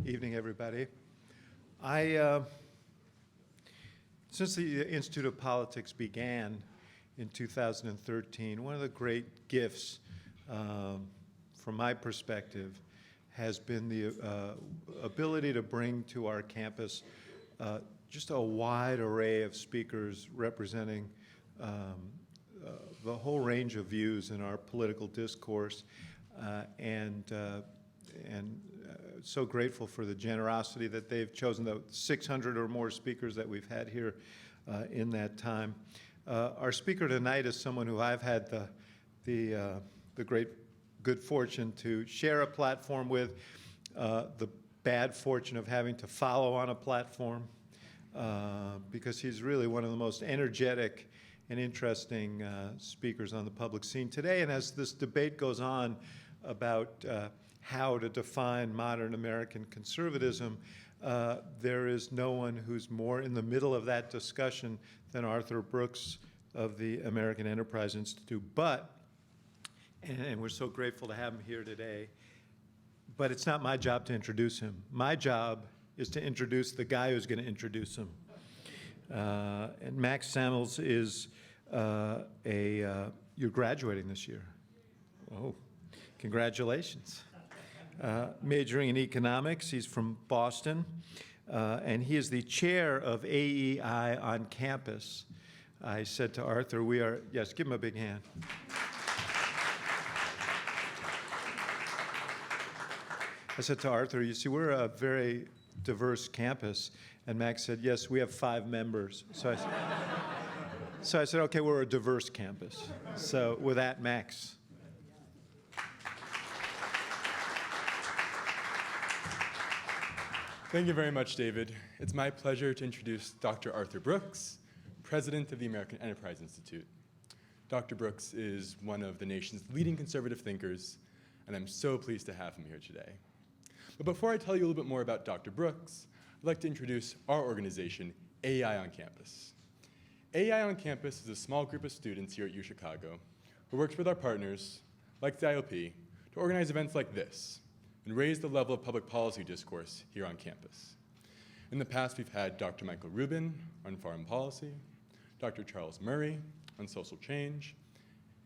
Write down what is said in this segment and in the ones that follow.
Evening, everybody. Since the Institute of Politics began in 2013, one of the great gifts, from my perspective, has been the ability to bring to our campus just a wide array of speakers representing the whole range of views in our political discourse, and so grateful for the generosity that they've chosen, the 600 or more speakers that we've had here in that time. Our speaker tonight is someone who I've had the great good fortune to share a platform with, the bad fortune of having to follow on a platform, because he's really one of the most energetic and interesting speakers on the public scene today. And as this debate goes on about how to define modern American conservatism, there is no one who's more in the middle of that discussion than Arthur Brooks of the American Enterprise Institute. And we're so grateful to have him here today, but it's not my job to introduce him. My job is to introduce the guy who's going to introduce him. And Max Samuels is you're graduating this year. Oh, congratulations. Majoring in economics. He's from Boston, and he is the chair of AEI on campus. I said to Arthur, yes, give him a big hand. I said to Arthur, you see, we're a very diverse campus, and Max said, yes, we have 5 members. So I said, okay, we're a diverse campus. So with that, Max. Thank you very much, David. It's my pleasure to introduce Dr. Arthur Brooks, President of the American Enterprise Institute. Dr. Brooks is one of the nation's leading conservative thinkers, and I'm so pleased to have him here today. But before I tell you a little bit more about Dr. Brooks, I'd like to introduce our organization, AEI on Campus. AEI on Campus is a small group of students here at UChicago who works with our partners, like the IOP, to organize events like this and raise the level of public policy discourse here on campus. In the past, we've had Dr. Michael Rubin on foreign policy, Dr. Charles Murray on social change,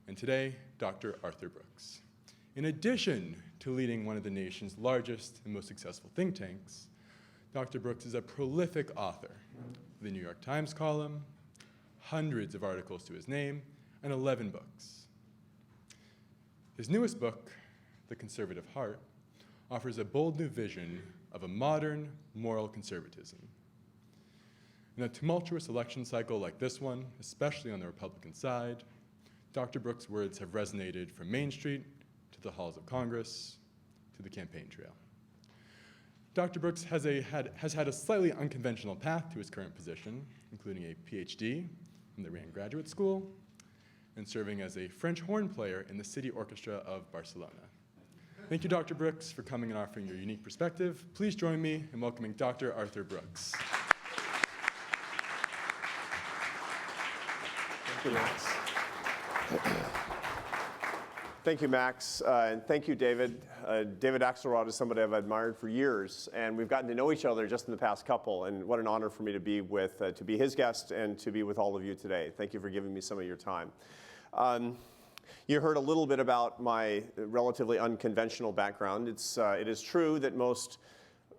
and today, Dr. Arthur Brooks. In addition to leading one of the nation's largest and most successful think tanks, Dr. Brooks is a prolific author of the New York Times column, hundreds of articles to his name, and 11 books. His newest book, The Conservative Heart, offers a bold new vision of a modern moral conservatism. In a tumultuous election cycle like this one, especially on the Republican side, Dr. Brooks' words have resonated from Main Street to the halls of Congress to the campaign trail. Dr. Brooks has had a slightly unconventional path to his current position, including a PhD from the Rand Graduate School and serving as a French horn player in the City Orchestra of Barcelona. Thank you, Dr. Brooks, for coming and offering your unique perspective. Please join me in welcoming Dr. Arthur Brooks. Thank you, Max. Thank you, Max, and thank you, David. David Axelrod is somebody I've admired for years, and we've gotten to know each other just in the past couple, and what an honor for me to be with, to be his guest and to be with all of you today. Thank you for giving me some of your time. You heard a little bit about my relatively unconventional background. It is true that most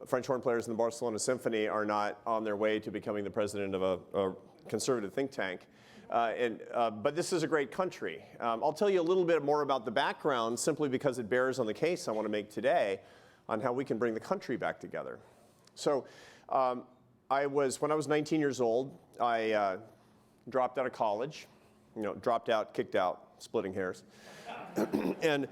French horn players in the Barcelona Symphony are not on their way to becoming the president of a conservative think tank. But this is a great country. I'll tell you a little bit more about the background simply because it bears on the case I want to make today on how we can bring the country back together. So when I was 19 years old, I dropped out of college, dropped out, kicked out, splitting hairs. And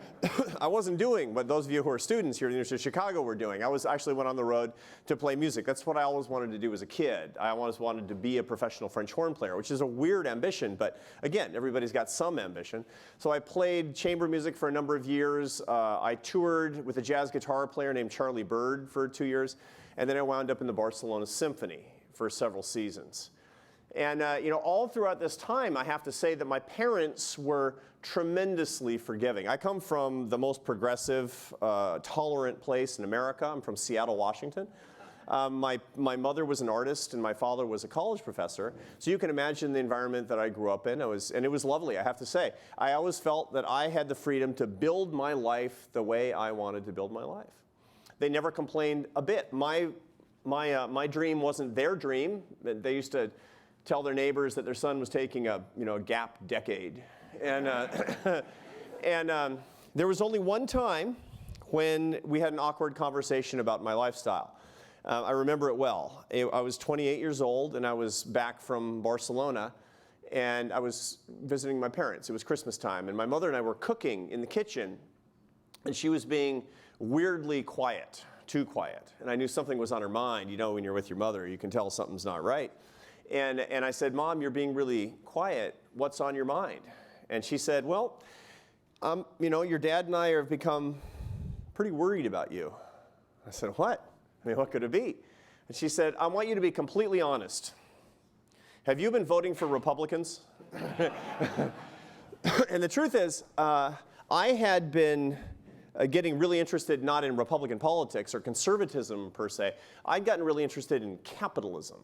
I wasn't doing what those of you who are students here at the University of Chicago were doing. I actually went on the road to play music. That's what I always wanted to do as a kid. I always wanted to be a professional French horn player, which is a weird ambition, but again, everybody's got some ambition. So I played chamber music for a number of years. I toured with a jazz guitar player named Charlie Bird for 2 years, and then I wound up in the Barcelona Symphony for several seasons. And all throughout this time, I have to say that my parents were tremendously forgiving. I come from the most progressive, tolerant place in America. I'm from Seattle, Washington. My mother was an artist and my father was a college professor. So you can imagine the environment that I grew up in. And it was lovely, I have to say. I always felt that I had the freedom to build my life the way I wanted to build my life. They never complained a bit. My dream wasn't their dream. They used to tell their neighbors that their son was taking a gap decade. And there was only one time when we had an awkward conversation about my lifestyle. I remember it well. I was 28 years old and I was back from Barcelona and I was visiting my parents. It was Christmas time and my mother and I were cooking in the kitchen and she was being weirdly quiet, too quiet. And I knew something was on her mind. You know, when you're with your mother, you can tell something's not right. And I said, Mom, you're being really quiet. What's on your mind? And she said, well, your dad and I have become pretty worried about you. I said, what? I mean, what could it be? And she said, I want you to be completely honest. Have you been voting for Republicans? And the truth is, I had been getting really interested not in Republican politics or conservatism per se. I'd gotten really interested in capitalism.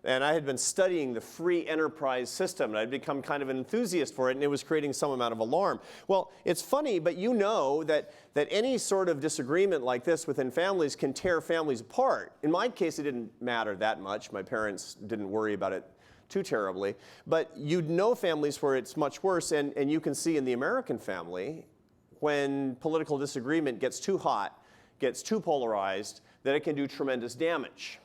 And I had been studying the free enterprise system, and I'd become kind of an enthusiast for it, and it was creating some amount of alarm. Well, it's funny, but you know that any sort of disagreement like this within families can tear families apart. In my case, it didn't matter that much. My parents didn't worry about it too terribly. But you'd know families where it's much worse, and you can see in the American family, when political disagreement gets too hot, gets too polarized, that it can do tremendous damage.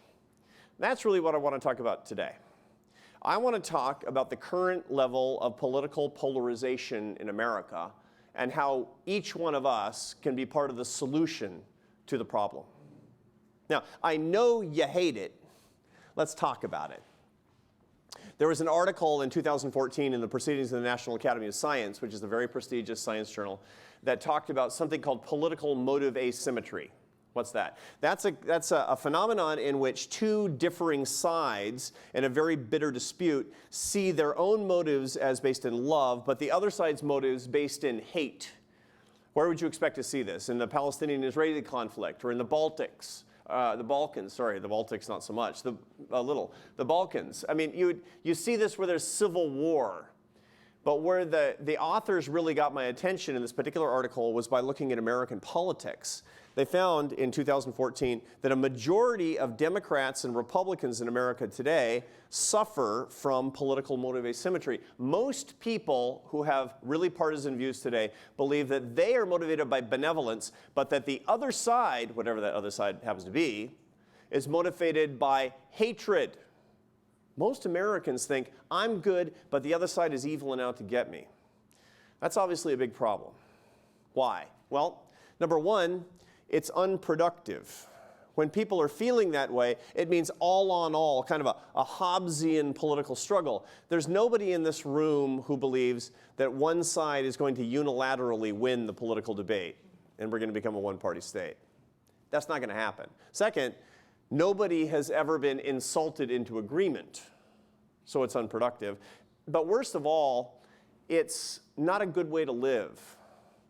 That's really what I want to talk about today. I want to talk about the current level of political polarization in America and how each one of us can be part of the solution to the problem. Now, I know you hate it. Let's talk about it. There was an article in 2014 in the Proceedings of the National Academy of Science, which is a very prestigious science journal, that talked about something called political motive asymmetry. What's that? That's a phenomenon in which two differing sides in a very bitter dispute see their own motives as based in love, but the other side's motives based in hate. Where would you expect to see this? In the Palestinian-Israeli conflict or in the Baltics? The Balkans, sorry, the Baltics not so much, the Balkans. I mean, you see this where there's civil war. But where the authors really got my attention in this particular article was by looking at American politics. They found in 2014 that a majority of Democrats and Republicans in America today suffer from political motive asymmetry. Most people who have really partisan views today believe that they are motivated by benevolence, but that the other side, whatever that other side happens to be, is motivated by hatred. Most Americans think, I'm good, but the other side is evil and out to get me. That's obviously a big problem. Why? Well, number one, it's unproductive. When people are feeling that way, it means all on all, kind of a Hobbesian political struggle. There's nobody in this room who believes that one side is going to unilaterally win the political debate and we're going to become a one-party state. That's not going to happen. Second, nobody has ever been insulted into agreement, so it's unproductive. But worst of all, it's not a good way to live.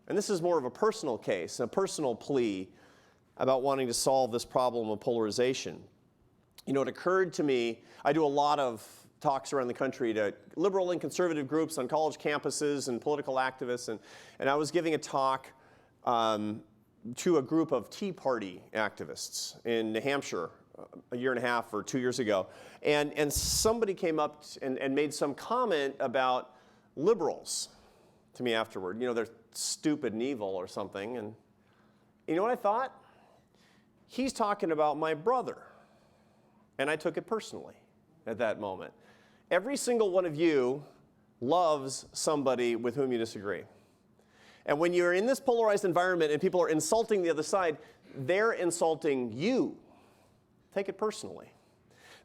And this is more of a personal case, a personal plea about wanting to solve this problem of polarization. You know, it occurred to me, I do a lot of talks around the country to liberal and conservative groups on college campuses and political activists, and I was giving a talk to a group of Tea Party activists in New Hampshire a year and a half or 2 years ago. And somebody came up and made some comment about liberals to me afterward. You know, they're stupid and evil or something. And you know what I thought? He's talking about my brother. And I took it personally at that moment. Every single one of you loves somebody with whom you disagree. And when you're in this polarized environment and people are insulting the other side, they're insulting you. Take it personally.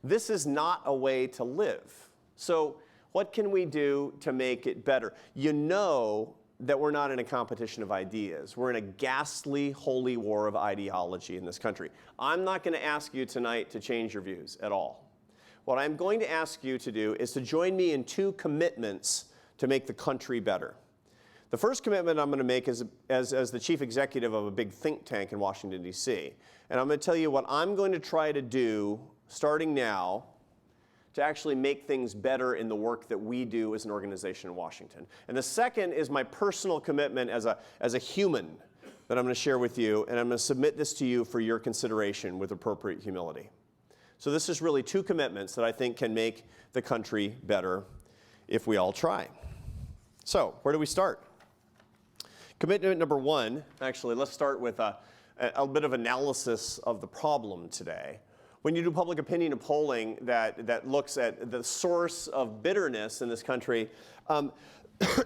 This is not a way to live. So what can we do to make it better? You know that we're not in a competition of ideas. We're in a ghastly, holy war of ideology in this country. I'm not going to ask you tonight to change your views at all. what I'm going to ask you to do is to join me in 2 commitments to make the country better. The first commitment I'm going to make is as the chief executive of a big think tank in Washington, D.C. And I'm going to tell you what I'm going to try to do starting now to actually make things better in the work that we do as an organization in Washington. And the second is my personal commitment as a human that I'm going to share with you, and I'm going to submit this to you for your consideration with appropriate humility. So this is really 2 commitments that I think can make the country better if we all try. So where do we start? Commitment number 1, actually, let's start with a bit of analysis of the problem today. When you do public opinion polling that looks at the source of bitterness in this country,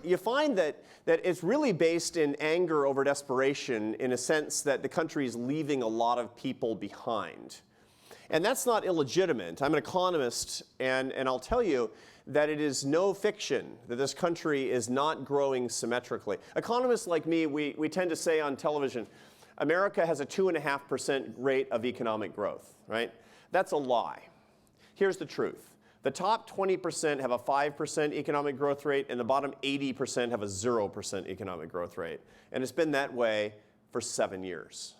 you find that it's really based in anger over desperation, in a sense that the country is leaving a lot of people behind. And that's not illegitimate. I'm an economist, and I'll tell you that it is no fiction that this country is not growing symmetrically. Economists like me, we tend to say on television, America has a 2.5% rate of economic growth, right? That's a lie. Here's the truth. The top 20% have a 5% economic growth rate, and the bottom 80% have a 0% economic growth rate. And it's been that way for 7 years.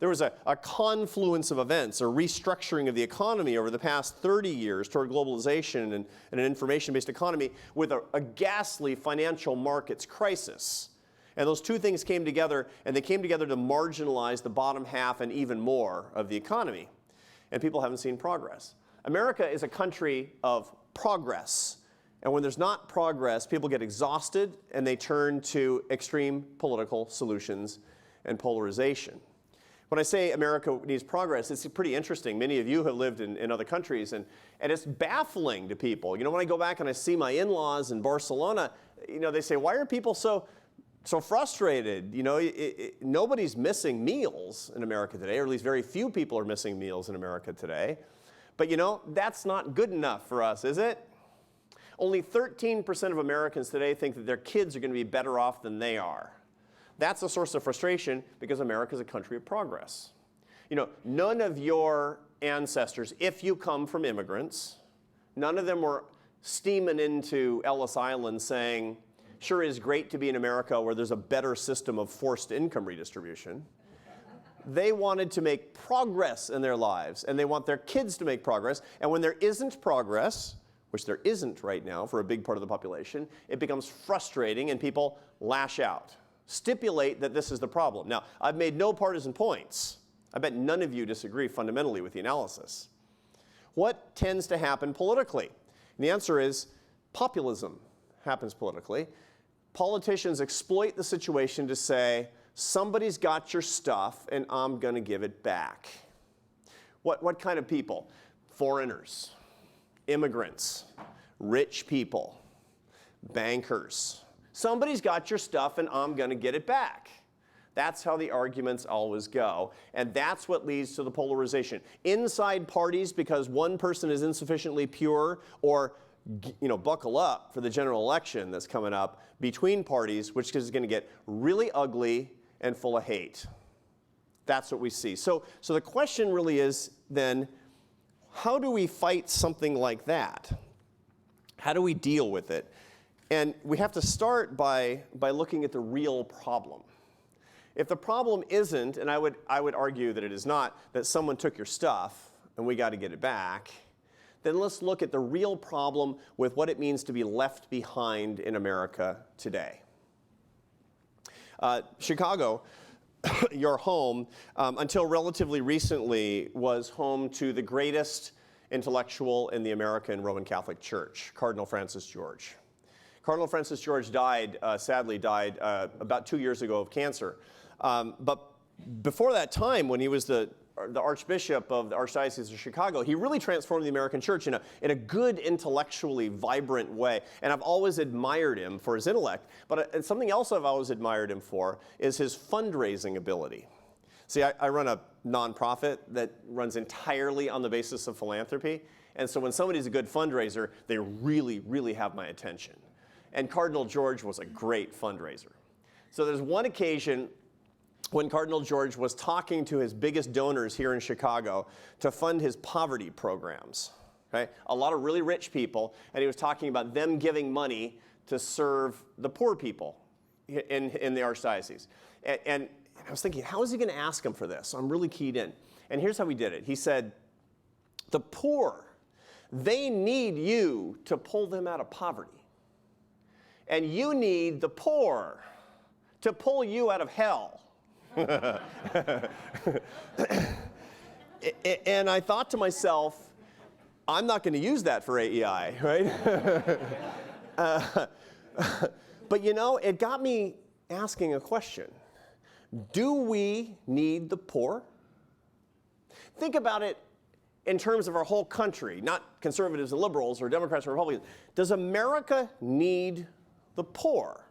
There was a confluence of events, a restructuring of the economy over the past 30 years toward globalization and an information-based economy with a ghastly financial markets crisis. And those 2 things came together, and they came together to marginalize the bottom half and even more of the economy. And people haven't seen progress. America is a country of progress. And when there's not progress, people get exhausted, and they turn to extreme political solutions and polarization. When I say America needs progress, it's pretty interesting. Many of you have lived in other countries, and it's baffling to people. You know, when I go back and I see my in-laws in Barcelona, you know, they say, why are people so frustrated? You know, nobody's missing meals in America today, or at least very few people are missing meals in America today. But you know, that's not good enough for us, is it? Only 13% of Americans today think that their kids are going to be better off than they are. That's a source of frustration because America is a country of progress. You know, none of your ancestors, if you come from immigrants, none of them were steaming into Ellis Island saying, sure is great to be in America where there's a better system of forced income redistribution. They wanted to make progress in their lives, and they want their kids to make progress. And when there isn't progress, which there isn't right now for a big part of the population, it becomes frustrating and people lash out. Stipulate that this is the problem. Now, I've made no partisan points. I bet none of you disagree fundamentally with the analysis. What tends to happen politically? And the answer is populism happens politically. Politicians exploit the situation to say, somebody's got your stuff and I'm going to give it back. What kind of people? Foreigners, immigrants, rich people, bankers. Somebody's got your stuff and I'm going to get it back. That's how the arguments always go. And that's what leads to the polarization. Inside parties, because one person is insufficiently pure, or buckle up for the general election that's coming up, between parties, which is going to get really ugly and full of hate. That's what we see. So the question really is then, how do we fight something like that? How do we deal with it? And we have to start by looking at the real problem. If the problem isn't, and I would argue that it is not, that someone took your stuff and we got to get it back, then let's look at the real problem with what it means to be left behind in America today. Chicago, your home, until relatively recently, was home to the greatest intellectual in the American Roman Catholic Church, Cardinal Francis George. Cardinal Francis George sadly died about 2 years ago of cancer. But before that time, when he was the Archbishop of the Archdiocese of Chicago, he really transformed the American church in a good, intellectually vibrant way. And I've always admired him for his intellect. But something else I've always admired him for is his fundraising ability. See, I run a nonprofit that runs entirely on the basis of philanthropy. And so when somebody's a good fundraiser, they really, really have my attention. And Cardinal George was a great fundraiser. So there's one occasion when Cardinal George was talking to his biggest donors here in Chicago to fund his poverty programs. right? A lot of really rich people, and he was talking about them giving money to serve the poor people in the archdiocese. And I was thinking, how is he going to ask them for this? So I'm really keyed in. And here's how he did it. He said, the poor, they need you to pull them out of poverty. And you need the poor to pull you out of hell. And I thought to myself, I'm not going to use that for AEI, right? But you know, it got me asking a question. Do we need the poor? Think about it in terms of our whole country, not conservatives and liberals or Democrats and Republicans. Does America need the poor?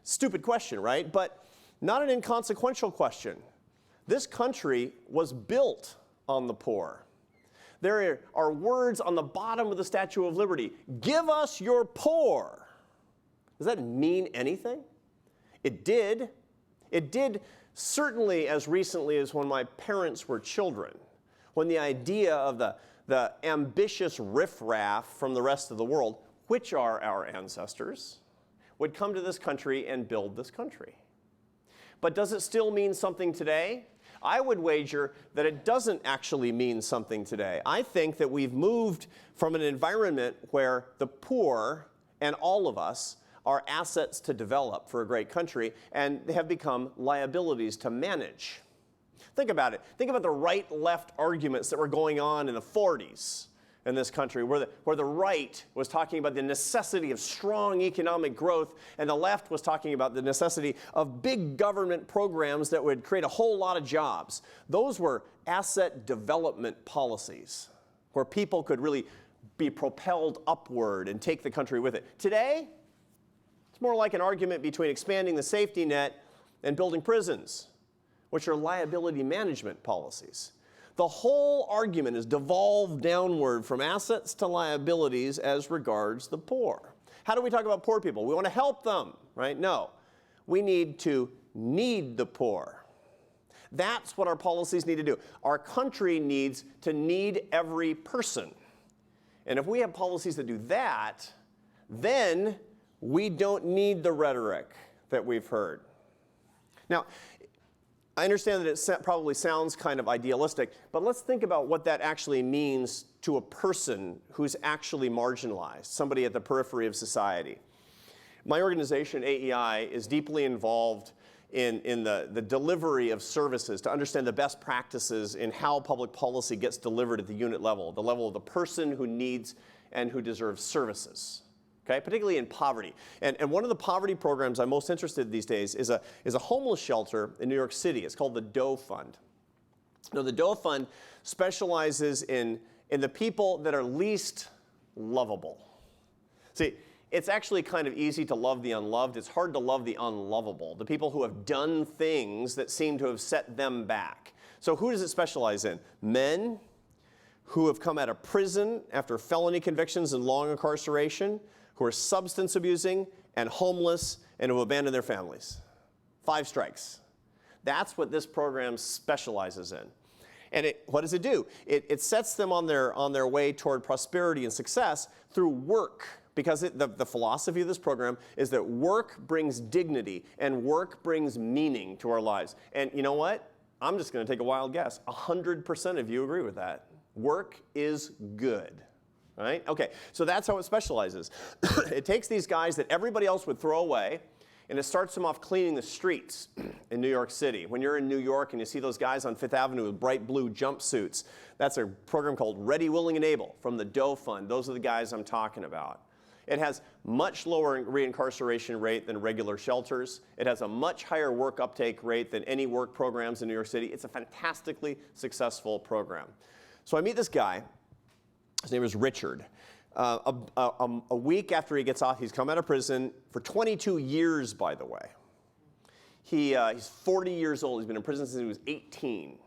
Stupid question, right? But not an inconsequential question. This country was built on the poor. There are words on the bottom of the Statue of Liberty. Give us your poor. Does that mean anything? It did. It did certainly as recently as when my parents were children, when the idea of the ambitious riffraff from the rest of the world, which are our ancestors, would come to this country and build this country. But does it still mean something today? I would wager that it doesn't actually mean something today. I think that we've moved from an environment where the poor and all of us are assets to develop for a great country, and they have become liabilities to manage. Think about it. Think about the right-left arguments that were going on in the 40s in this country, where the right was talking about the necessity of strong economic growth, and the left was talking about the necessity of big government programs that would create a whole lot of jobs. Those were asset development policies, where people could really be propelled upward and take the country with it. Today, it's more like an argument between expanding the safety net and building prisons, which are liability management policies. The whole argument is devolved downward from assets to liabilities as regards the poor. How do we talk about poor people? We want to help them, right? No. We need to need the poor. That's what our policies need to do. Our country needs to need every person. And if we have policies that do that, then we don't need the rhetoric that we've heard. Now, I understand that it probably sounds kind of idealistic, but let's think about what that actually means to a person who's actually marginalized, somebody at the periphery of society. My organization, AEI, is deeply involved in the delivery of services to understand the best practices in how public policy gets delivered at the unit level, the level of the person who needs and who deserves services. Okay, particularly in poverty. And one of the poverty programs I'm most interested in these days is a homeless shelter in New York City. It's called the Doe Fund. Now, the Doe Fund specializes in the people that are least lovable. See, it's actually kind of easy to love the unloved. It's hard to love the unlovable, the people who have done things that seem to have set them back. So who does it specialize in? Men who have come out of prison after felony convictions and long incarceration, who are substance abusing and homeless and who abandon their families. 5 strikes. That's what this program specializes in. And what does it do? It sets them on their way toward prosperity and success through work. Because the philosophy of this program is that work brings dignity and work brings meaning to our lives. And you know what? I'm just going to take a wild guess. 100% of you agree with that. Work is good. Right? Okay, so that's how it specializes. It takes these guys that everybody else would throw away, and it starts them off cleaning the streets in New York City. When you're in New York and you see those guys on Fifth Avenue with bright blue jumpsuits, that's a program called Ready, Willing, and Able from the Doe Fund. Those are the guys I'm talking about. It has much lower reincarceration rate than regular shelters. It has a much higher work uptake rate than any work programs in New York City. It's a fantastically successful program. So I meet this guy. His name is Richard. A week after he gets off, he's come out of prison for 22 years, by the way. He's 40 years old. He's been in prison since he was 18.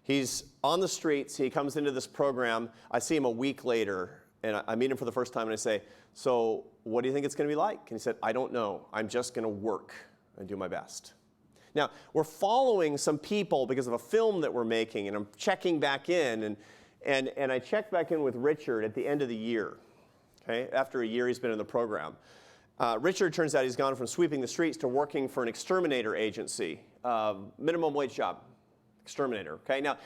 He's on the streets. He comes into this program. I see him a week later, and I meet him for the first time, and I say, so what do you think it's going to be like? And he said, I don't know. I'm just going to work and do my best. Now, we're following some people because of a film that we're making, and I'm checking back in, And I checked back in with Richard at the end of the year. Okay? After a year he's been in the program. Richard, turns out he's gone from sweeping the streets to working for an exterminator agency, minimum wage job, exterminator. Okay? Now,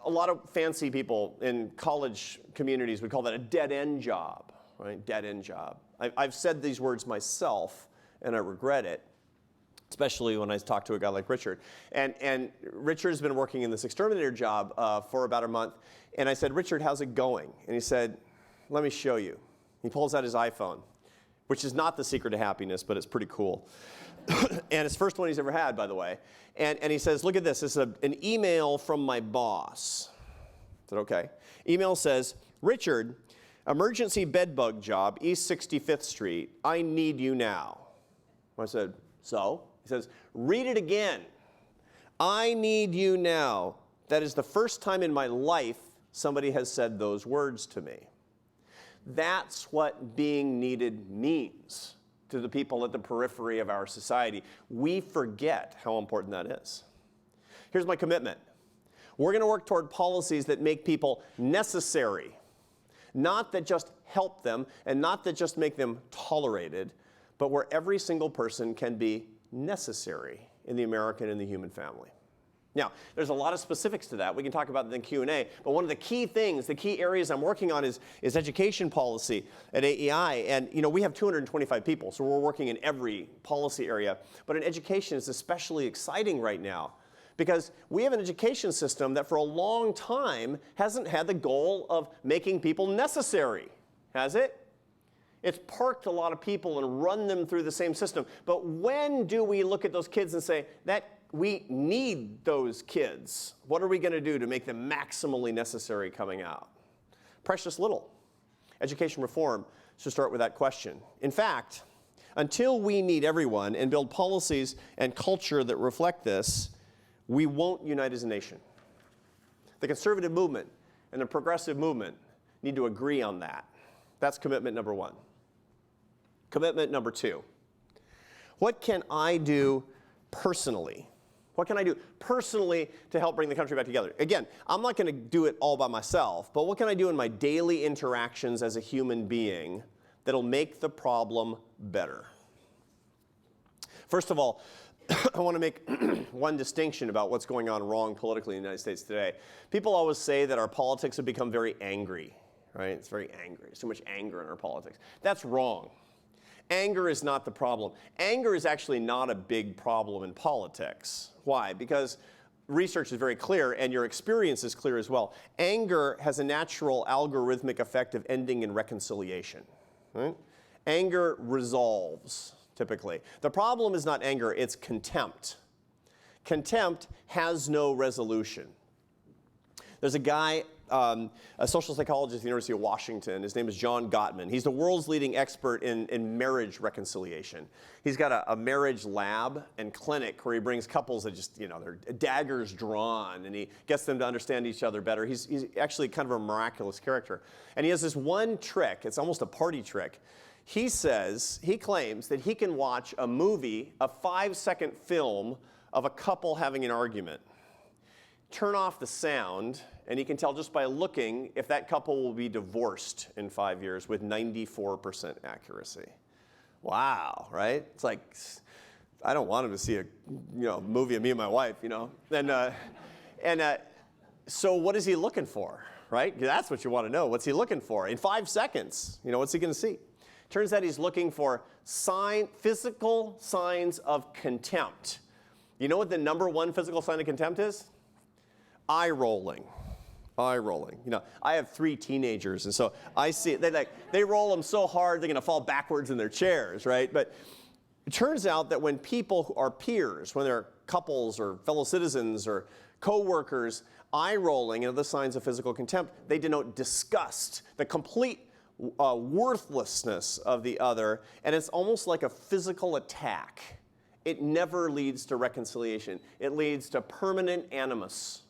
a lot of fancy people in college communities would call that a dead-end job, right? Dead-end job. I've said these words myself, and I regret it, especially when I talk to a guy like Richard. And Richard has been working in this exterminator job for about a month. And I said, Richard, how's it going? And he said, let me show you. He pulls out his iPhone, which is not the secret to happiness, but it's pretty cool. And it's the first one he's ever had, by the way. And he says, look at this. This is an email from my boss. I said, okay. Email says, Richard, emergency bedbug job, East 65th Street. I need you now. I said, so? He says, read it again. I need you now. That is the first time in my life somebody has said those words to me. That's what being needed means to the people at the periphery of our society. We forget how important that is. Here's my commitment. We're going to work toward policies that make people necessary, not that just help them and not that just make them tolerated, but where every single person can be necessary in the American and the human family. Now, there's a lot of specifics to that. We can talk about it in Q&A, but one of the key things, the key areas I'm working on is education policy at AEI. And we have 225 people, so we're working in every policy area. But in education, it's especially exciting right now because we have an education system that for a long time hasn't had the goal of making people necessary, has it? It's parked a lot of people and run them through the same system. But when do we look at those kids and say, that we need those kids? What are we going to do to make them maximally necessary coming out? Precious little. Education reform should start with that question. In fact, until we need everyone and build policies and culture that reflect this, we won't unite as a nation. The conservative movement and the progressive movement need to agree on that. That's commitment number one. Commitment number two. What can I do personally? What can I do personally to help bring the country back together? Again, I'm not going to do it all by myself, but what can I do in my daily interactions as a human being that'll make the problem better? First of all, I want to make one distinction about what's going on wrong politically in the United States today. People always say that our politics have become very angry, right? It's very angry. There's too much anger in our politics. That's wrong. Anger is not the problem. Anger is actually not a big problem in politics. Why? Because research is very clear, and your experience is clear as well. Anger has a natural algorithmic effect of ending in reconciliation. Right? Anger resolves, typically. The problem is not anger, it's contempt. Contempt has no resolution. There's a guy, a social psychologist at the University of Washington. His name is John Gottman. He's the world's leading expert in marriage reconciliation. He's got a marriage lab and clinic where he brings couples that just, they're daggers drawn, and he gets them to understand each other better. He's actually kind of a miraculous character. And he has this one trick. It's almost a party trick. He claims that he can watch a movie, a 5-second film of a couple having an argument, turn off the sound, and you can tell just by looking if that couple will be divorced in 5 years with 94% accuracy. Wow, right? It's like, I don't want him to see a movie of me and my wife, So what is he looking for, right? That's what you want to know. What's he looking for? In 5 seconds, what's he going to see? Turns out he's looking for physical signs of contempt. You know what the number one physical sign of contempt is? Eye rolling. Eye rolling. I have 3 teenagers, and so I see it. They roll them so hard they're going to fall backwards in their chairs, right? But it turns out that when people who are peers, when they're couples or fellow citizens or co-workers, eye rolling and other signs of physical contempt, they denote disgust, the complete worthlessness of the other, and it's almost like a physical attack. It never leads to reconciliation. It leads to permanent animus.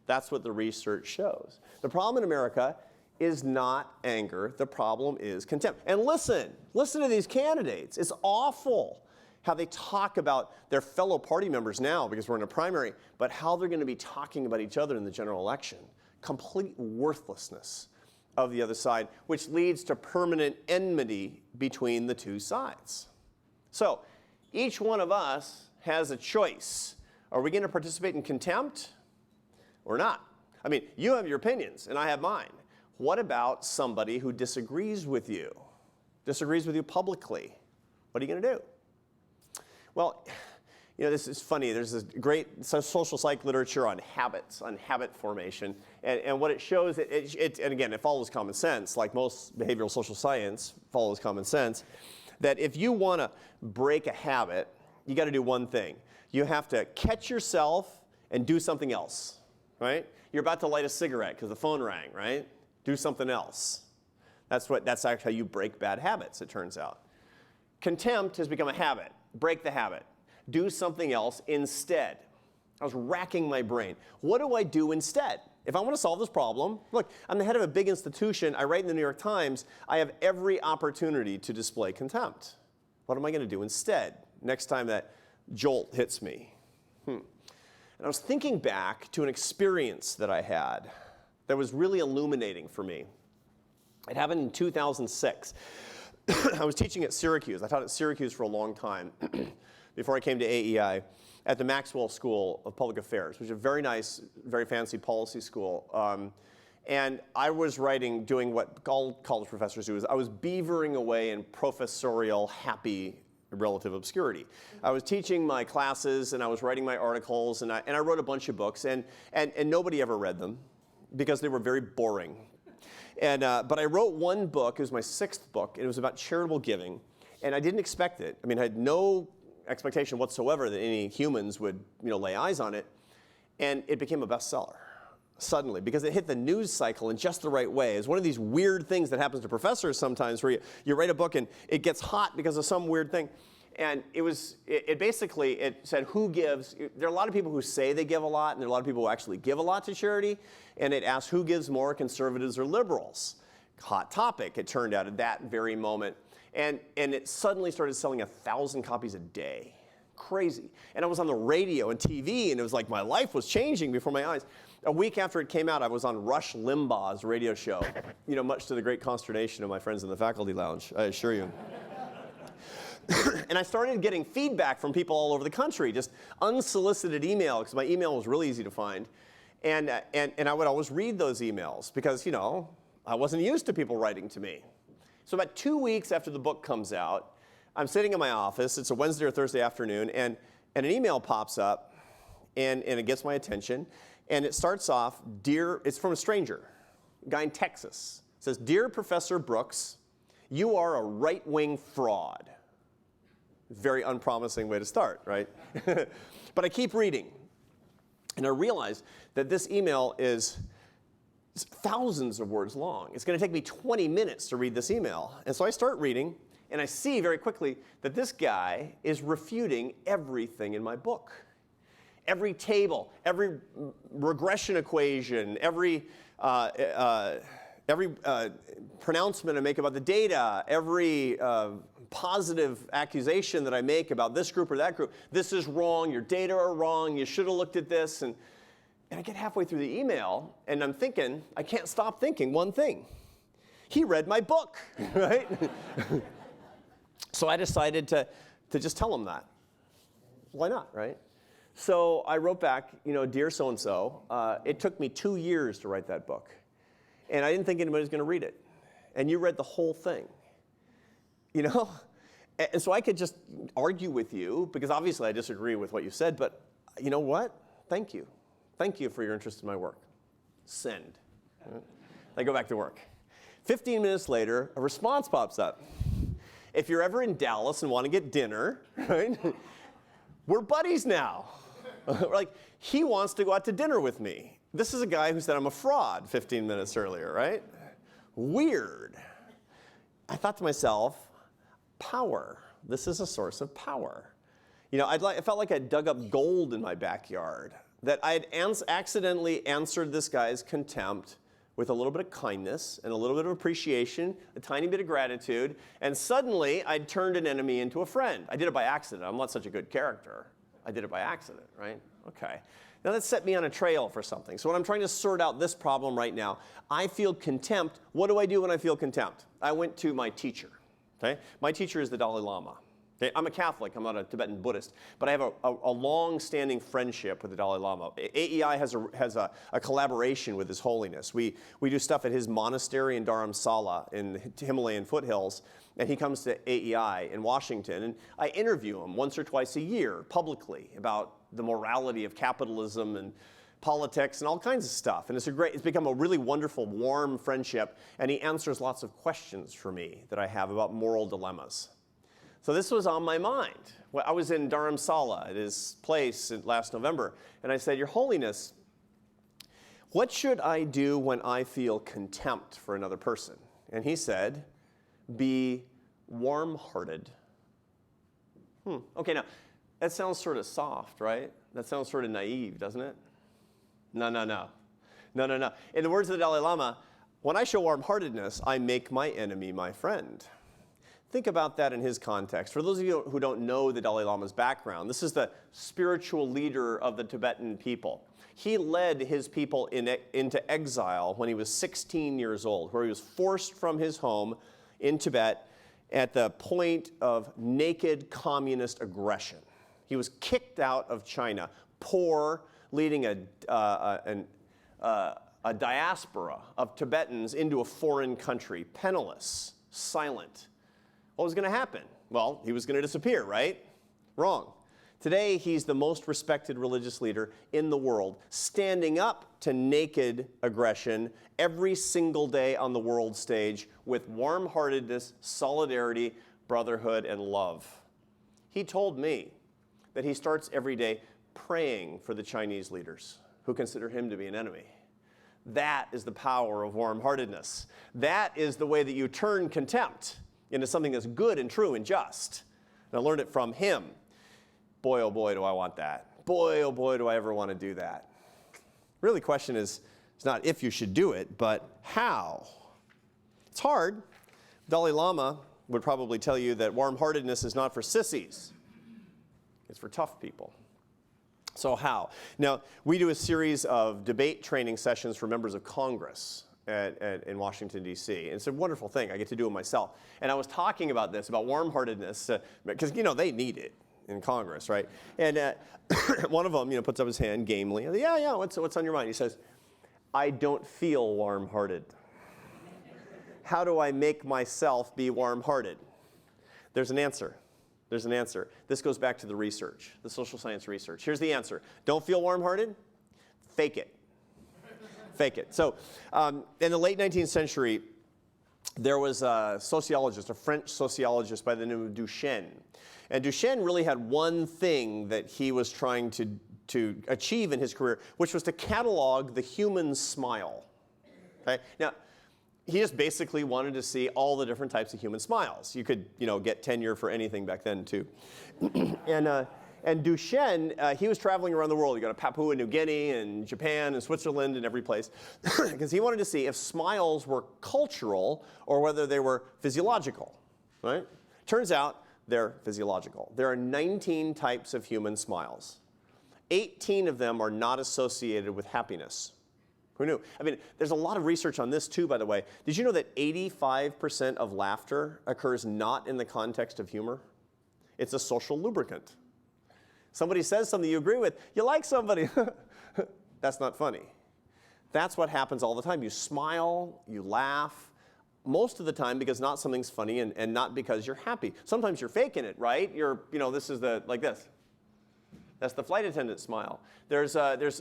That's what the research shows. The problem in America is not anger. The problem is contempt. And listen to these candidates. It's awful how they talk about their fellow party members now because we're in a primary, but how they're going to be talking about each other in the general election. complete worthlessness of the other side, which leads to permanent enmity between the two sides. So each one of us has a choice. Are we going to participate in contempt or not? I mean, you have your opinions, and I have mine. What about somebody who disagrees with you publicly? What are you going to do? Well, you know, this is funny. There's this great social psych literature on habits, on habit formation. And what it shows, and again, it follows common sense, like most behavioral social science follows common sense, that if you want to break a habit, you got to do one thing. You have to catch yourself and do something else, right? You're about to light a cigarette because the phone rang, right? Do something else. That's actually how you break bad habits, it turns out. Contempt has become a habit. Break the habit. Do something else instead. I was racking my brain. What do I do instead? If I want to solve this problem, look, I'm the head of a big institution. I write in the New York Times. I have every opportunity to display contempt. What am I going to do instead next time that jolt hits me? And I was thinking back to an experience that I had that was really illuminating for me. It happened in 2006. I was teaching at Syracuse. I taught at Syracuse for a long time before I came to AEI at the Maxwell School of Public Affairs, which is a very nice, very fancy policy school. And I was doing what all college professors do, is I was beavering away in professorial happy relative obscurity. I was teaching my classes and I was writing my articles and I wrote a bunch of books and nobody ever read them because they were very boring. But I wrote one book, it was my 6th book, and it was about charitable giving, and I didn't expect it. I mean, I had no expectation whatsoever that any humans would, lay eyes on it, and it became a bestseller suddenly because it hit the news cycle in just the right way. It's one of these weird things that happens to professors sometimes where you write a book and it gets hot because of some weird thing. And it basically said who gives. There are a lot of people who say they give a lot, and there are a lot of people who actually give a lot to charity. And it asked who gives more, conservatives or liberals. Hot topic, it turned out, at that very moment. And it suddenly started selling 1,000 copies a day. Crazy. And I was on the radio and TV, and it was like my life was changing before my eyes. A week after it came out, I was on Rush Limbaugh's radio show, much to the great consternation of my friends in the faculty lounge, I assure you. And I started getting feedback from people all over the country, just unsolicited email, because my email was really easy to find. And I would always read those emails because, I wasn't used to people writing to me. So about 2 weeks after the book comes out, I'm sitting in my office. It's a Wednesday or Thursday afternoon, and an email pops up, and it gets my attention. And it starts off, it's from a stranger, a guy in Texas. It says, "Dear Professor Brooks, you are a right-wing fraud." Very unpromising way to start, right? But I keep reading, and I realize that this email is thousands of words long. It's going to take me 20 minutes to read this email. And so I start reading, and I see very quickly that this guy is refuting everything in my book. Every table, every regression equation, every pronouncement I make about the data, every positive accusation that I make about this group or that group. This is wrong, your data are wrong, you should have looked at this. And I get halfway through the email, and I'm thinking, I can't stop thinking one thing. He read my book, right? So I decided to just tell him that. Why not, right? So I wrote back, "Dear so-and-so, it took me 2 years to write that book. And I didn't think anybody was going to read it. And you read the whole thing. And so I could just argue with you, because obviously I disagree with what you said, but you know what? Thank you. Thank you for your interest in my work." Send. I go back to work. 15 minutes later, a response pops up. "If you're ever in Dallas and want to get dinner, right, we're buddies now." Like, he wants to go out to dinner with me. This is a guy who said I'm a fraud 15 minutes earlier, right? Weird. I thought to myself, power. This is a source of power. I felt like I dug up gold in my backyard, that I had accidentally answered this guy's contempt with a little bit of kindness and a little bit of appreciation, a tiny bit of gratitude, and suddenly I'd turned an enemy into a friend. I did it by accident. I'm not such a good character. I did it by accident, right? Okay. Now that set me on a trail for something. So when I'm trying to sort out this problem right now, I feel contempt. What do I do when I feel contempt? I went to my teacher. Okay? My teacher is the Dalai Lama. Okay? I'm a Catholic. I'm not a Tibetan Buddhist. But I have a long-standing friendship with the Dalai Lama. AEI has a collaboration with His Holiness. We do stuff at his monastery in Dharamsala in the Himalayan foothills. And he comes to AEI in Washington. And I interview him once or twice a year publicly about the morality of capitalism and politics and all kinds of stuff. And it's become a really wonderful, warm friendship. And he answers lots of questions for me that I have about moral dilemmas. So this was on my mind. Well, I was in Dharamsala at his place last November. And I said, Your Holiness, what should I do when I feel contempt for another person? And he said, be warm-hearted. Okay, now, that sounds sort of soft, right? That sounds sort of naive, doesn't it? No. In the words of the Dalai Lama, when I show warm-heartedness, I make my enemy my friend. Think about that in his context. For those of you who don't know the Dalai Lama's background, this is the spiritual leader of the Tibetan people. He led his people into exile when he was 16 years old, where he was forced from his home in Tibet at the point of naked communist aggression. He was kicked out of China, poor, leading a diaspora of Tibetans into a foreign country, penniless, silent. What was going to happen? Well, he was going to disappear, right? Wrong. Today, he's the most respected religious leader in the world, standing up to naked aggression every single day on the world stage with warm-heartedness, solidarity, brotherhood, and love. He told me that he starts every day praying for the Chinese leaders who consider him to be an enemy. That is the power of warm-heartedness. That is the way that you turn contempt into something that's good and true and just. And I learned it from him. Boy, oh boy, do I want that. Boy, oh boy, do I ever want to do that. Really, the question is, it's not if you should do it, but how. It's hard. Dalai Lama would probably tell you that warm-heartedness is not for sissies. It's for tough people. So how? Now, we do a series of debate training sessions for members of Congress in Washington, D.C. And it's a wonderful thing. I get to do it myself. And I was talking about this, about warm-heartedness, because, they need it in Congress, right? And one of them, puts up his hand gamely. Yeah, what's on your mind? He says, I don't feel warm-hearted. How do I make myself be warm-hearted? There's an answer. This goes back to the research, the social science research. Here's the answer. Don't feel warm-hearted? Fake it. Fake it. So in the late 19th century, there was a sociologist, a French sociologist by the name of Duchenne. And Duchenne really had one thing that he was trying to achieve in his career, which was to catalog the human smile. Okay? Now, he just basically wanted to see all the different types of human smiles. You could, get tenure for anything back then, too. And Duchenne, he was traveling around the world. He got to Papua New Guinea and Japan and Switzerland and every place, because he wanted to see if smiles were cultural or whether they were physiological, right? Turns out they're physiological. There are 19 types of human smiles. 18 of them are not associated with happiness. Who knew? There's a lot of research on this too, by the way. Did you know that 85% of laughter occurs not in the context of humor? It's a social lubricant. Somebody says something you agree with, you like somebody. That's not funny. That's what happens all the time. You smile, you laugh, most of the time because not something's funny and not because you're happy. Sometimes you're faking it, right? This is like this. That's the flight attendant smile. There's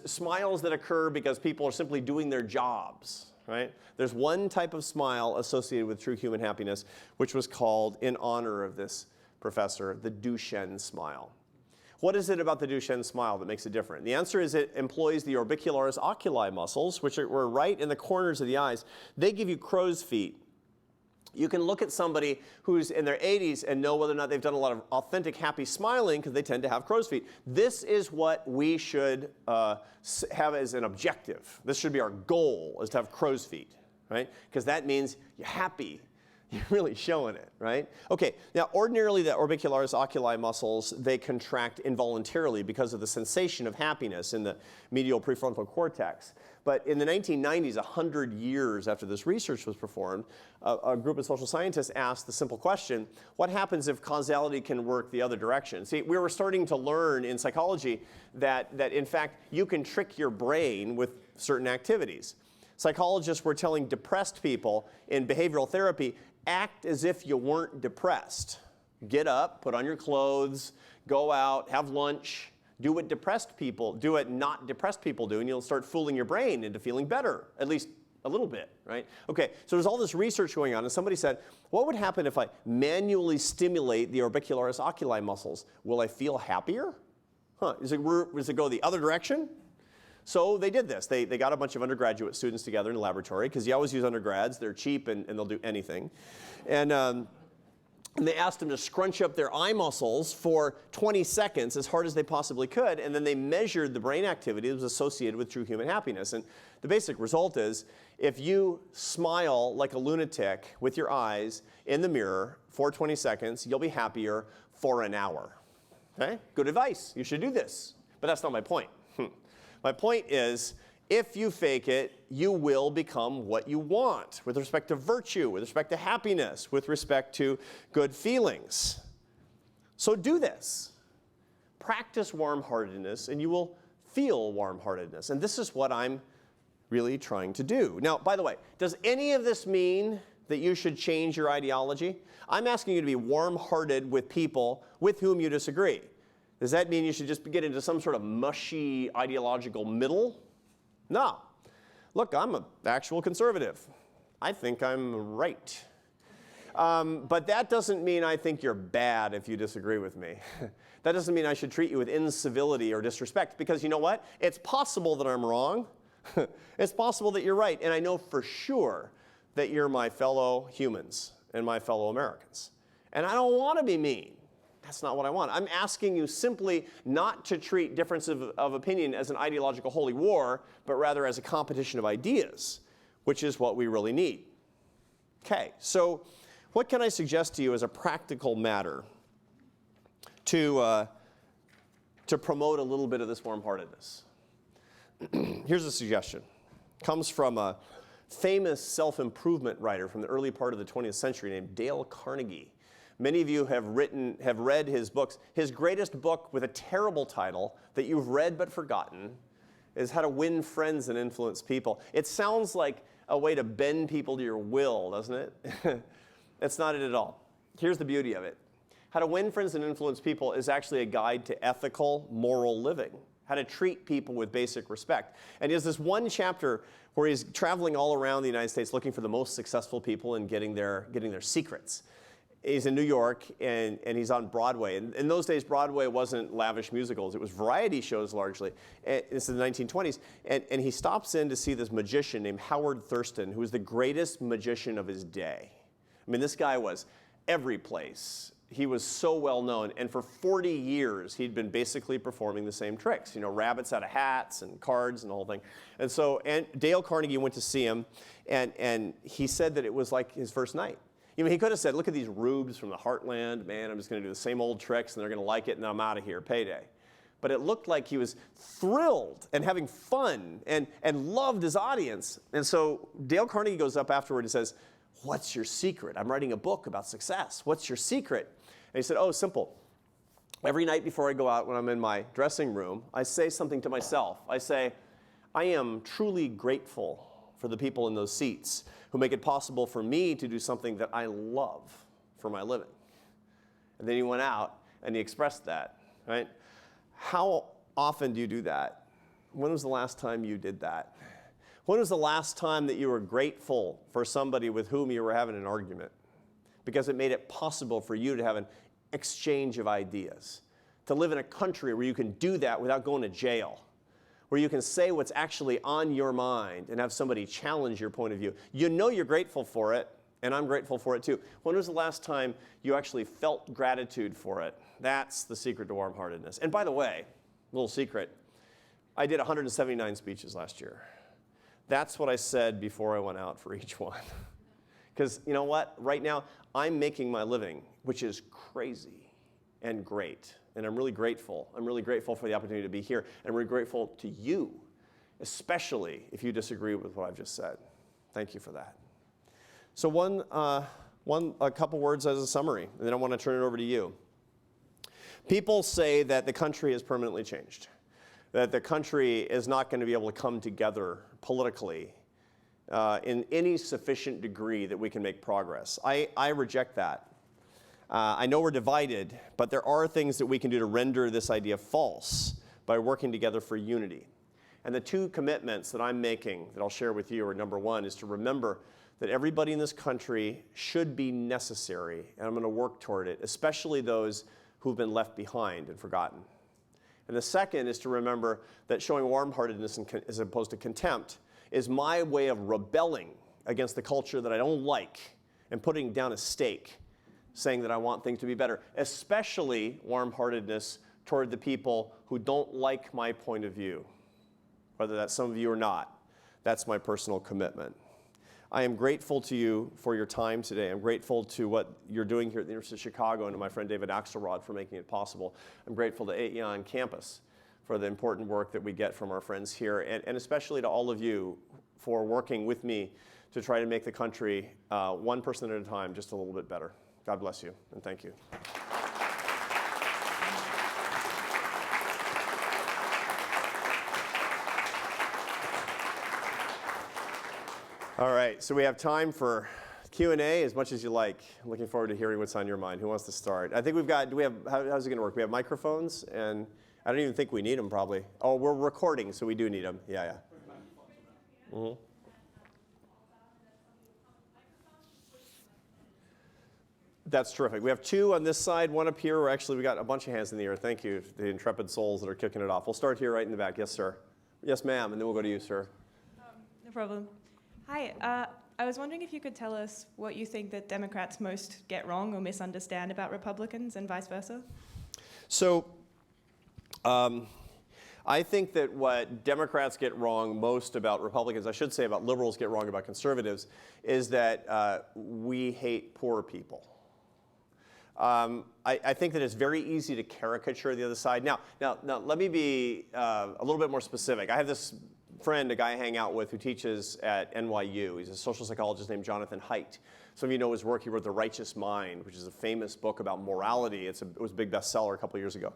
smiles that occur because people are simply doing their jobs, right? There's one type of smile associated with true human happiness, which was called, in honor of this professor, the Duchenne smile. What is it about the Duchenne smile that makes it different? The answer is it employs the orbicularis oculi muscles, which were right in the corners of the eyes. They give you crow's feet. You can look at somebody who's in their 80s and know whether or not they've done a lot of authentic, happy smiling because they tend to have crow's feet. This is what we should have as an objective. This should be our goal, is to have crow's feet, right? Because that means you're happy. You're really showing it, right? Okay, now ordinarily the orbicularis oculi muscles, they contract involuntarily because of the sensation of happiness in the medial prefrontal cortex. But in the 1990s, 100 years after this research was performed, a group of social scientists asked the simple question, what happens if causality can work the other direction? See, we were starting to learn in psychology that in fact, you can trick your brain with certain activities. Psychologists were telling depressed people in behavioral therapy, act as if you weren't depressed. Get up, put on your clothes, go out, have lunch, do what not depressed people do, and you'll start fooling your brain into feeling better, at least a little bit, right? Okay, so there's all this research going on, and somebody said, what would happen if I manually stimulate the orbicularis oculi muscles? Will I feel happier? Does it go the other direction? So they did this. They got a bunch of undergraduate students together in a laboratory, because you always use undergrads. They're cheap and they'll do anything. And they asked them to scrunch up their eye muscles for 20 seconds as hard as they possibly could, and then they measured the brain activity that was associated with true human happiness. And the basic result is, if you smile like a lunatic with your eyes in the mirror for 20 seconds, you'll be happier for an hour. Okay? Good advice. You should do this. But that's not my point. My point is, if you fake it, you will become what you want with respect to virtue, with respect to happiness, with respect to good feelings. So do this. Practice warm-heartedness, and you will feel warm-heartedness. And this is what I'm really trying to do. Now, by the way, does any of this mean that you should change your ideology? I'm asking you to be warm-hearted with people with whom you disagree. Does that mean you should just get into some sort of mushy ideological middle? No. Look, I'm an actual conservative. I think I'm right. But that doesn't mean I think you're bad if you disagree with me. That doesn't mean I should treat you with incivility or disrespect, because you know what? It's possible that I'm wrong. It's possible that you're right, and I know for sure that you're my fellow humans and my fellow Americans. And I don't want to be mean. That's not what I want. I'm asking you simply not to treat differences of opinion as an ideological holy war, but rather as a competition of ideas, which is what we really need. Okay, so what can I suggest to you as a practical matter to promote a little bit of this warm-heartedness? Here's a suggestion. It comes from a famous self-improvement writer from the early part of the 20th century named Dale Carnegie. Many of you have read his books. His greatest book with a terrible title that you've read but forgotten is How to Win Friends and Influence People. It sounds like a way to bend people to your will, doesn't it? It's not it at all. Here's the beauty of it. How to Win Friends and Influence People is actually a guide to ethical, moral living. How to treat people with basic respect. And he has this one chapter where he's traveling all around the United States looking for the most successful people and getting their secrets. He's in New York, and he's on Broadway. And in those days, Broadway wasn't lavish musicals. It was variety shows largely. And this is the 1920s. And he stops in to see this magician named Howard Thurston, who was the greatest magician of his day. I mean, this guy was every place. He was so well known. And for 40 years, he'd been basically performing the same tricks. You know, rabbits out of hats and cards and the whole thing. And so Dale Carnegie went to see him, and he said that it was like his first night. You know, he could have said, look at these rubes from the heartland. Man, I'm just going to do the same old tricks, and they're going to like it, and I'm out of here, payday. But it looked like he was thrilled and having fun and loved his audience. And so Dale Carnegie goes up afterward and says, what's your secret? I'm writing a book about success. What's your secret? And he said, oh, simple. Every night before I go out, when I'm in my dressing room, I say something to myself. I say, I am truly grateful for the people in those seats who make it possible for me to do something that I love for my living. And then he went out and he expressed that, right? How often do you do that? When was the last time you did that? When was the last time that you were grateful for somebody with whom you were having an argument? Because it made it possible for you to have an exchange of ideas, to live in a country where you can do that without going to jail, where you can say what's actually on your mind and have somebody challenge your point of view. You know you're grateful for it, and I'm grateful for it too. When was the last time you actually felt gratitude for it? That's the secret to warm-heartedness. And by the way, little secret, I did 179 speeches last year. That's what I said before I went out for each one. Because you know what? Right now, I'm making my living, which is crazy and great. And I'm really grateful. I'm really grateful for the opportunity to be here. And I'm really grateful to you, especially if you disagree with what I've just said. Thank you for that. So a couple words as a summary, and then I want to turn it over to you. People say that the country has permanently changed, that the country is not going to be able to come together politically in any sufficient degree that we can make progress. I reject that. I know we're divided, but there are things that we can do to render this idea false by working together for unity. And the two commitments that I'm making that I'll share with you are, number one, is to remember that everybody in this country should be necessary, and I'm going to work toward it, especially those who've been left behind and forgotten. And the second is to remember that showing warm-heartedness as opposed to contempt is my way of rebelling against the culture that I don't like and putting down a stake, saying that I want things to be better, especially warm-heartedness toward the people who don't like my point of view, whether that's some of you or not. That's my personal commitment. I am grateful to you for your time today. I'm grateful to what you're doing here at the University of Chicago and to my friend David Axelrod for making it possible. I'm grateful to AEI on campus for the important work that we get from our friends here, and especially to all of you for working with me to try to make the country, one person at a time, just a little bit better. God bless you, and thank you. All right, so we have time for Q&A as much as you like. I'm looking forward to hearing what's on your mind. Who wants to start? I think we've got, how's it going to work? We have microphones, and I don't even think we need them probably. Oh, we're recording, so we do need them. Yeah. Mm-hmm. That's terrific. We have two on this side, one up here. We got a bunch of hands in the air. Thank you, the intrepid souls that are kicking it off. We'll start here right in the back. Yes, sir. Yes, ma'am, and then we'll go to you, sir. No problem. Hi, I was wondering if you could tell us what you think that Democrats most get wrong or misunderstand about Republicans and vice versa. So I think that what Democrats get wrong most about Republicans, I should say about liberals get wrong about conservatives, is that we hate poor people. I think that it's very easy to caricature the other side. Now let me be a little bit more specific. I have this friend, a guy I hang out with who teaches at NYU. He's a social psychologist named Jonathan Haidt. Some of you know his work. He wrote The Righteous Mind, which is a famous book about morality. It was a big bestseller a couple of years ago.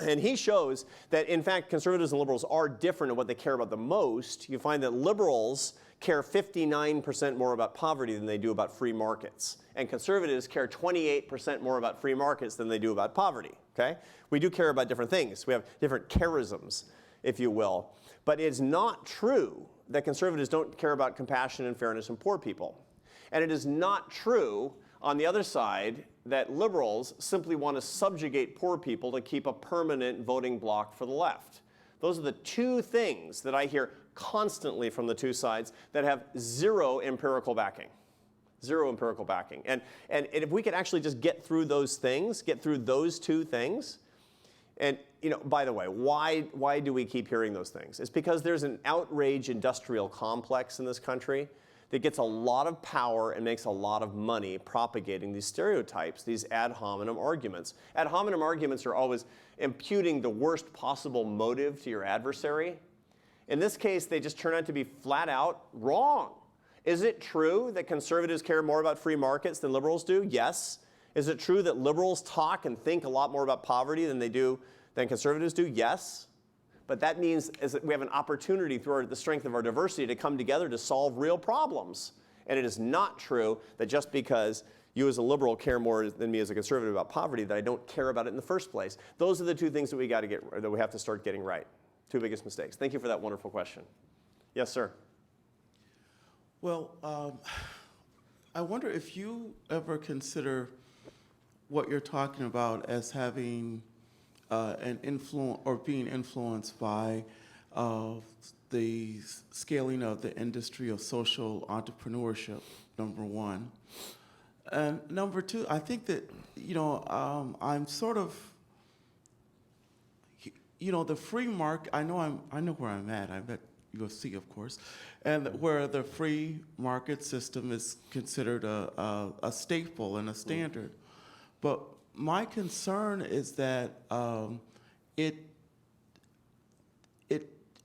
And he shows that, in fact, conservatives and liberals are different in what they care about the most. You find that liberals care 59% more about poverty than they do about free markets. And conservatives care 28% more about free markets than they do about poverty. Okay? We do care about different things. We have different charisms, if you will. But it's not true that conservatives don't care about compassion and fairness in poor people. And it is not true, on the other side, that liberals simply want to subjugate poor people to keep a permanent voting bloc for the left. Those are the two things that I hear constantly from the two sides that have zero empirical backing. Zero empirical backing. And if we could actually just get through those things, get through those two things, and by the way, why do we keep hearing those things? It's because there's an outrage industrial complex in this country that gets a lot of power and makes a lot of money propagating these stereotypes, these ad hominem arguments. Ad hominem arguments are always imputing the worst possible motive to your adversary. In this case, they just turn out to be flat out wrong. Is it true that conservatives care more about free markets than liberals do? Yes. Is it true that liberals talk and think a lot more about poverty than conservatives do? Yes. But that means is that we have an opportunity through the strength of our diversity to come together to solve real problems. And it is not true that just because you as a liberal care more than me as a conservative about poverty that I don't care about it in the first place. Those are the two things that we have to start getting right. Two biggest mistakes. Thank you for that wonderful question. Yes, sir. Well, I wonder if you ever consider what you're talking about as having an influence or being influenced by the scaling of the industry of social entrepreneurship, number one. And number two, I think that, I'm sort of, the free market, I know where I'm at. I bet UFC, of course, and where the free market system is considered a staple and a standard. But my concern is that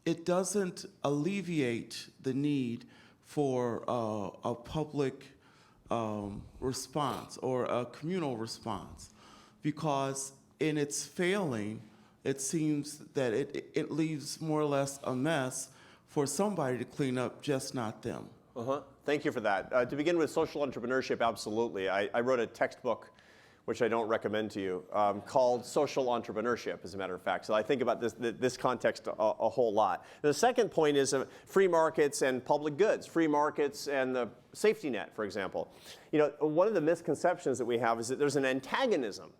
it doesn't alleviate the need for a public response or a communal response, because in its failing, it seems that it leaves more or less a mess for somebody to clean up, just not them. Thank you for that. To begin with, social entrepreneurship, absolutely. I wrote a textbook, which I don't recommend to you, called Social Entrepreneurship, as a matter of fact. So I think about this context a whole lot. The second point is free markets and public goods, free markets and the safety net, for example. You know, one of the misconceptions that we have is that there's an antagonism,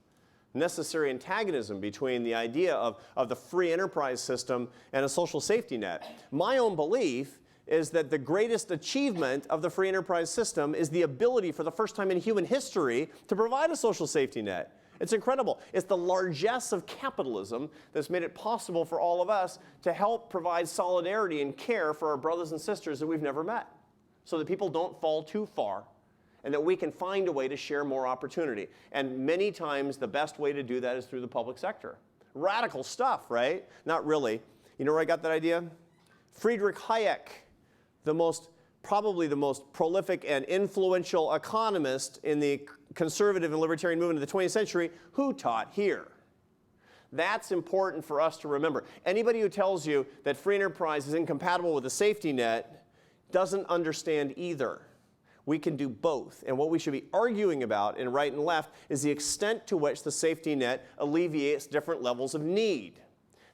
necessary antagonism between the idea of the free enterprise system and a social safety net. My own belief is that the greatest achievement of the free enterprise system is the ability for the first time in human history to provide a social safety net. It's incredible. It's the largesse of capitalism that's made it possible for all of us to help provide solidarity and care for our brothers and sisters that we've never met, so that people don't fall too far and that we can find a way to share more opportunity. And many times the best way to do that is through the public sector. Radical stuff, right? Not really. You know where I got that idea? Friedrich Hayek, probably the most prolific and influential economist in the conservative and libertarian movement of the 20th century, who taught here. That's important for us to remember. Anybody who tells you that free enterprise is incompatible with a safety net doesn't understand either. We can do both. And what we should be arguing about in right and left is the extent to which the safety net alleviates different levels of need.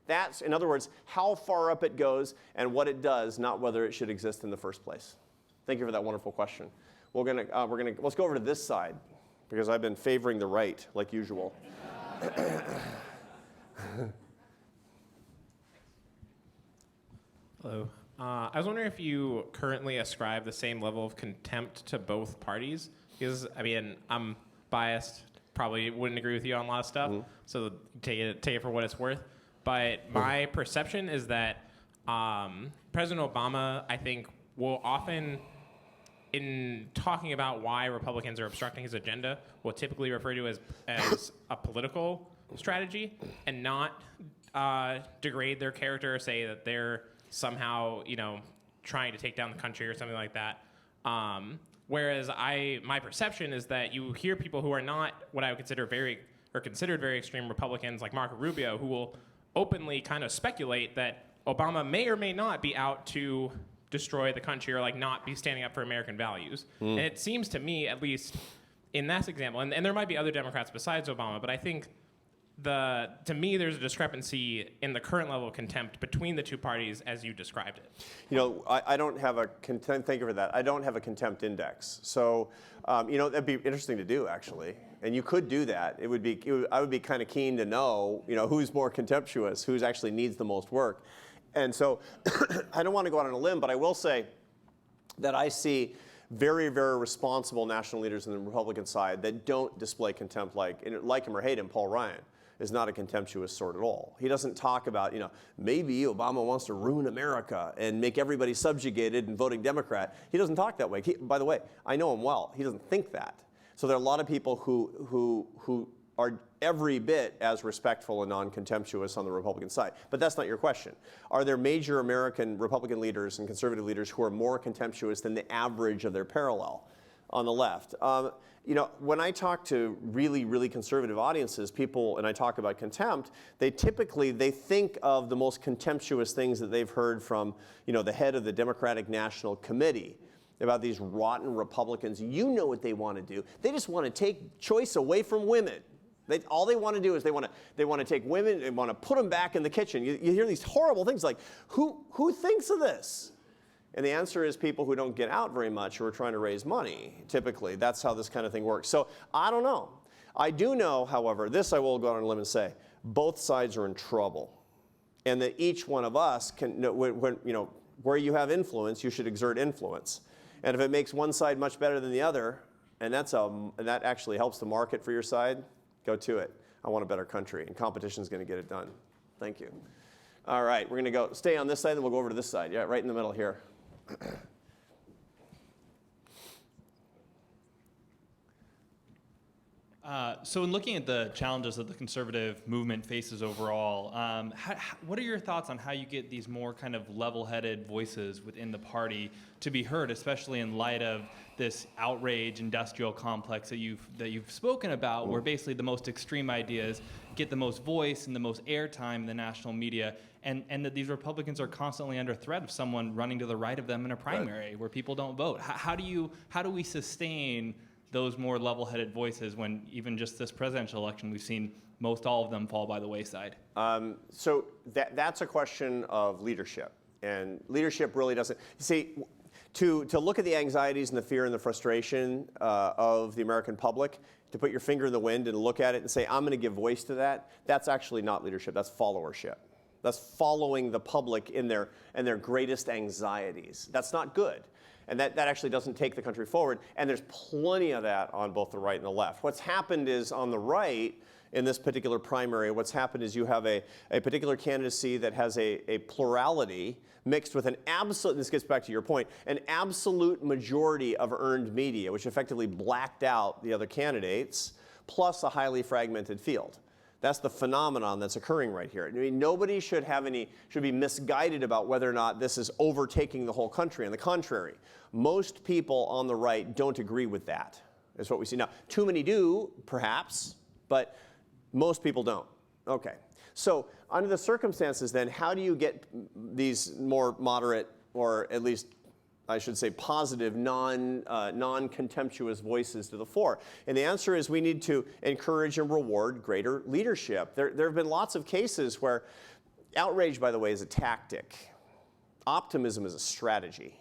That's, in other words, how far up it goes and what it does, not whether it should exist in the first place. Thank you for that wonderful question. Let's go over to this side, because I've been favoring the right, like usual. Hello. I was wondering if you currently ascribe the same level of contempt to both parties, because, I mean, I'm biased, probably wouldn't agree with you on a lot of stuff, so take it for what it's worth. But my perception is that President Obama, I think, will often, in talking about why Republicans are obstructing his agenda, will typically refer to as a political strategy and not degrade their character or say that they're somehow, trying to take down the country or something like that. Whereas my perception is that you hear people who are not what I would consider considered very extreme Republicans, like Marco Rubio, who will openly kind of speculate that Obama may or may not be out to destroy the country or not be standing up for American values. And it seems to me, at least in that example, and there might be other Democrats besides Obama, but I think to me there's a discrepancy in the current level of contempt between the two parties as you described it. I don't have a contempt, thank you for that. I don't have a contempt index. So, that'd be interesting to do, actually. And you could do that. I would be kind of keen to know, who's more contemptuous, who's actually needs the most work. And so I don't want to go out on a limb, but I will say that I see very, very responsible national leaders on the Republican side that don't display contempt like him or hate him. Paul Ryan is not a contemptuous sort at all. He doesn't talk about, maybe Obama wants to ruin America and make everybody subjugated and voting Democrat. He doesn't talk that way. By the way, I know him well. He doesn't think that. So there are a lot of people who are every bit as respectful and non-contemptuous on the Republican side. But that's not your question. Are there major American Republican leaders and conservative leaders who are more contemptuous than the average of their parallel on the left? When I talk to really, really conservative audiences, and I talk about contempt, they think of the most contemptuous things that they've heard from, the head of the Democratic National Committee about these rotten Republicans. You know what they want to do. They just want to take choice away from women. All they want to do is they want to take women and want to put them back in the kitchen. You hear these horrible things like, who thinks of this? And the answer is people who don't get out very much, who are trying to raise money, typically. That's how this kind of thing works. So I don't know. I do know, however, this I will go on a limb and say, both sides are in trouble. And that each one of us can, where you have influence, you should exert influence. And if it makes one side much better than the other, and that actually helps the market for your side, go to it. I want a better country, and competition is going to get it done. Thank you. All right, we're going to stay on this side, then we'll go over to this side. Yeah, right in the middle here. So in looking at the challenges that the conservative movement faces overall, what are your thoughts on how you get these more kind of level-headed voices within the party to be heard, especially in light of this outrage industrial complex that you've spoken about, where basically the most extreme ideas get the most voice and the most airtime in the national media, and that these Republicans are constantly under threat of someone running to the right of them in a primary where people don't vote? How do we sustain those more level-headed voices when even just this presidential election, we've seen most all of them fall by the wayside? So that's a question of leadership. And leadership really doesn't, you see, to look at the anxieties and the fear and the frustration of the American public, to put your finger in the wind and look at it and say, I'm going to give voice to that, that's actually not leadership, that's followership. That's following the public in their greatest anxieties. That's not good. And that actually doesn't take the country forward. And there's plenty of that on both the right and the left. What's happened is on the right, in this particular primary, what's happened is you have a particular candidacy that has a plurality mixed with an absolute, this gets back to your point, an absolute majority of earned media, which effectively blacked out the other candidates, plus a highly fragmented field. That's the phenomenon that's occurring right here. I mean, nobody should be misguided about whether or not this is overtaking the whole country. On the contrary, most people on the right don't agree with that, is what we see. Now, too many do, perhaps, but most people don't. Okay. So under the circumstances then, how do you get these more moderate, or at least I should say positive, non-contemptuous voices to the fore? And the answer is we need to encourage and reward greater leadership. There have been lots of cases where outrage, by the way, is a tactic. Optimism is a strategy.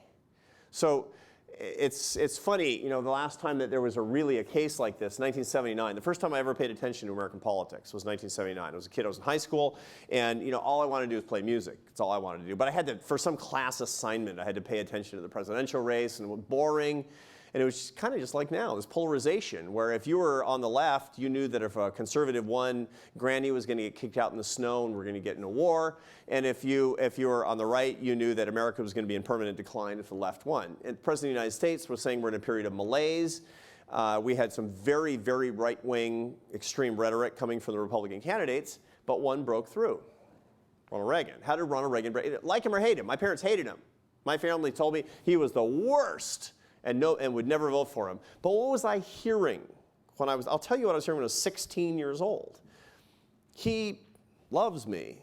So it's funny, you know, the last time that there was really a case like this, 1979, the first time I ever paid attention to American politics was 1979. I was a kid, I was in high school, and you know, all I wanted to do was play music. That's all I wanted to do. But I had to, for some class assignment, I had to pay attention to the presidential race, and it was boring. And it was kind of just like now, this polarization, where if you were on the left, you knew that if a conservative won, Granny was going to get kicked out in the snow and we're going to get in a war. And if you were on the right, you knew that America was going to be in permanent decline if the left won. And the President of the United States was saying we're in a period of malaise. We had some very, very right-wing extreme rhetoric coming from the Republican candidates, but one broke through. Ronald Reagan. How did Ronald Reagan break? Like him or hate him? My parents hated him. My family told me he was the worst and would never vote for him. But what was I hearing when I'll tell you what I was hearing when I was 16 years old. He loves me.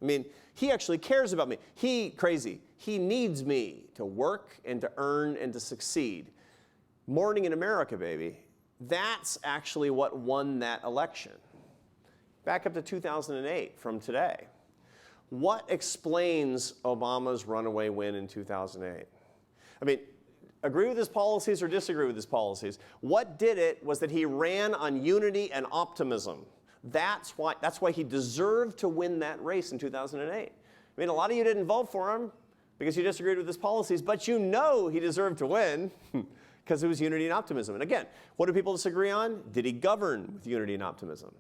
I mean, he actually cares about me. He needs me to work and to earn and to succeed. Morning in America, baby. That's actually what won that election. Back up to 2008 from today. What explains Obama's runaway win in 2008? I mean, agree with his policies or disagree with his policies. What did it was that he ran on unity and optimism. That's why he deserved to win that race in 2008. I mean, a lot of you didn't vote for him because you disagreed with his policies, but you know he deserved to win because it was unity and optimism. And again, what do people disagree on? Did he govern with unity and optimism?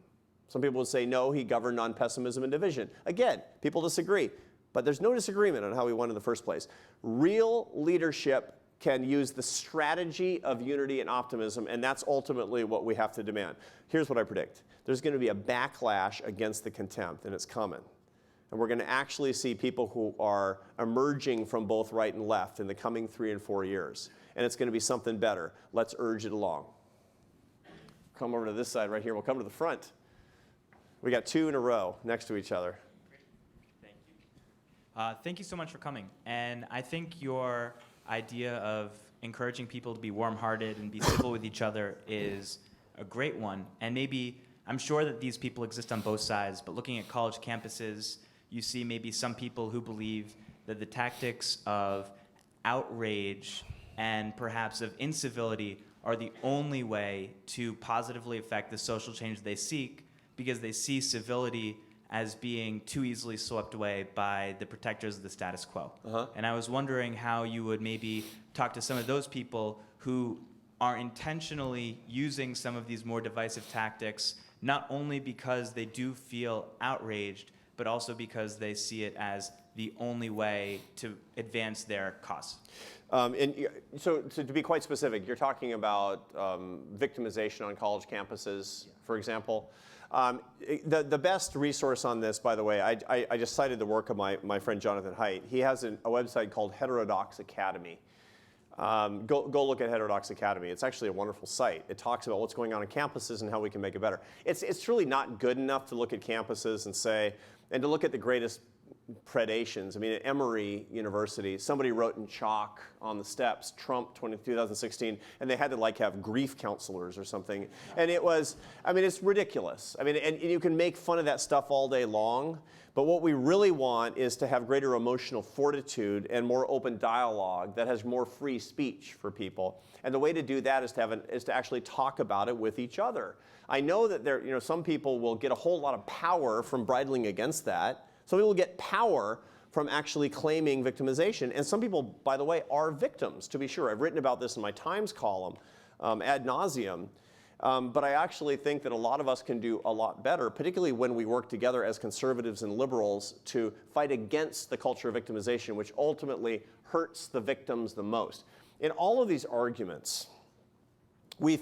Some people would say, no, he governed on pessimism and division. Again, people disagree, but there's no disagreement on how he won in the first place. Real leadership can use the strategy of unity and optimism, and that's ultimately what we have to demand. Here's what I predict. There's going to be a backlash against the contempt, and it's coming. And we're going to actually see people who are emerging from both right and left in the coming 3 and 4 years. And it's going to be something better. Let's urge it along. Come over to this side right here. We'll come to the front. We got 2 in a row next to each other. Thank you. Thank you so much for coming. And I think your idea of encouraging people to be warm-hearted and be civil with each other is a great one. And maybe, I'm sure that these people exist on both sides, but looking at college campuses, you see maybe some people who believe that the tactics of outrage and perhaps of incivility are the only way to positively affect the social change they seek, because they see civility as being too easily swept away by the protectors of the status quo. And I was wondering how you would maybe talk to some of those people who are intentionally using some of these more divisive tactics, not only because they do feel outraged, but also because they see it as the only way to advance their cause. So to be quite specific, you're talking about victimization on college campuses, for example. The best resource on this, by the way, I just cited the work of my friend Jonathan Haidt. He has a website called Heterodox Academy. Go look at Heterodox Academy. It's actually a wonderful site. It talks about what's going on campuses and how we can make it better. It's really not good enough to look at campuses and say, and to look at the greatest predations. I mean, at Emory University, somebody wrote in chalk on the steps, Trump 2016, and they had to like have grief counselors or something. And it was, I mean, it's ridiculous. I mean, and you can make fun of that stuff all day long, but what we really want is to have greater emotional fortitude and more open dialogue that has more free speech for people. And the way to do that is to actually talk about it with each other. I know that some people will get a whole lot of power from bridling against that. Some people get power from actually claiming victimization. And some people, by the way, are victims, to be sure. I've written about this in my Times column ad nauseum. But I actually think that a lot of us can do a lot better, particularly when we work together as conservatives and liberals to fight against the culture of victimization, which ultimately hurts the victims the most. In all of these arguments, I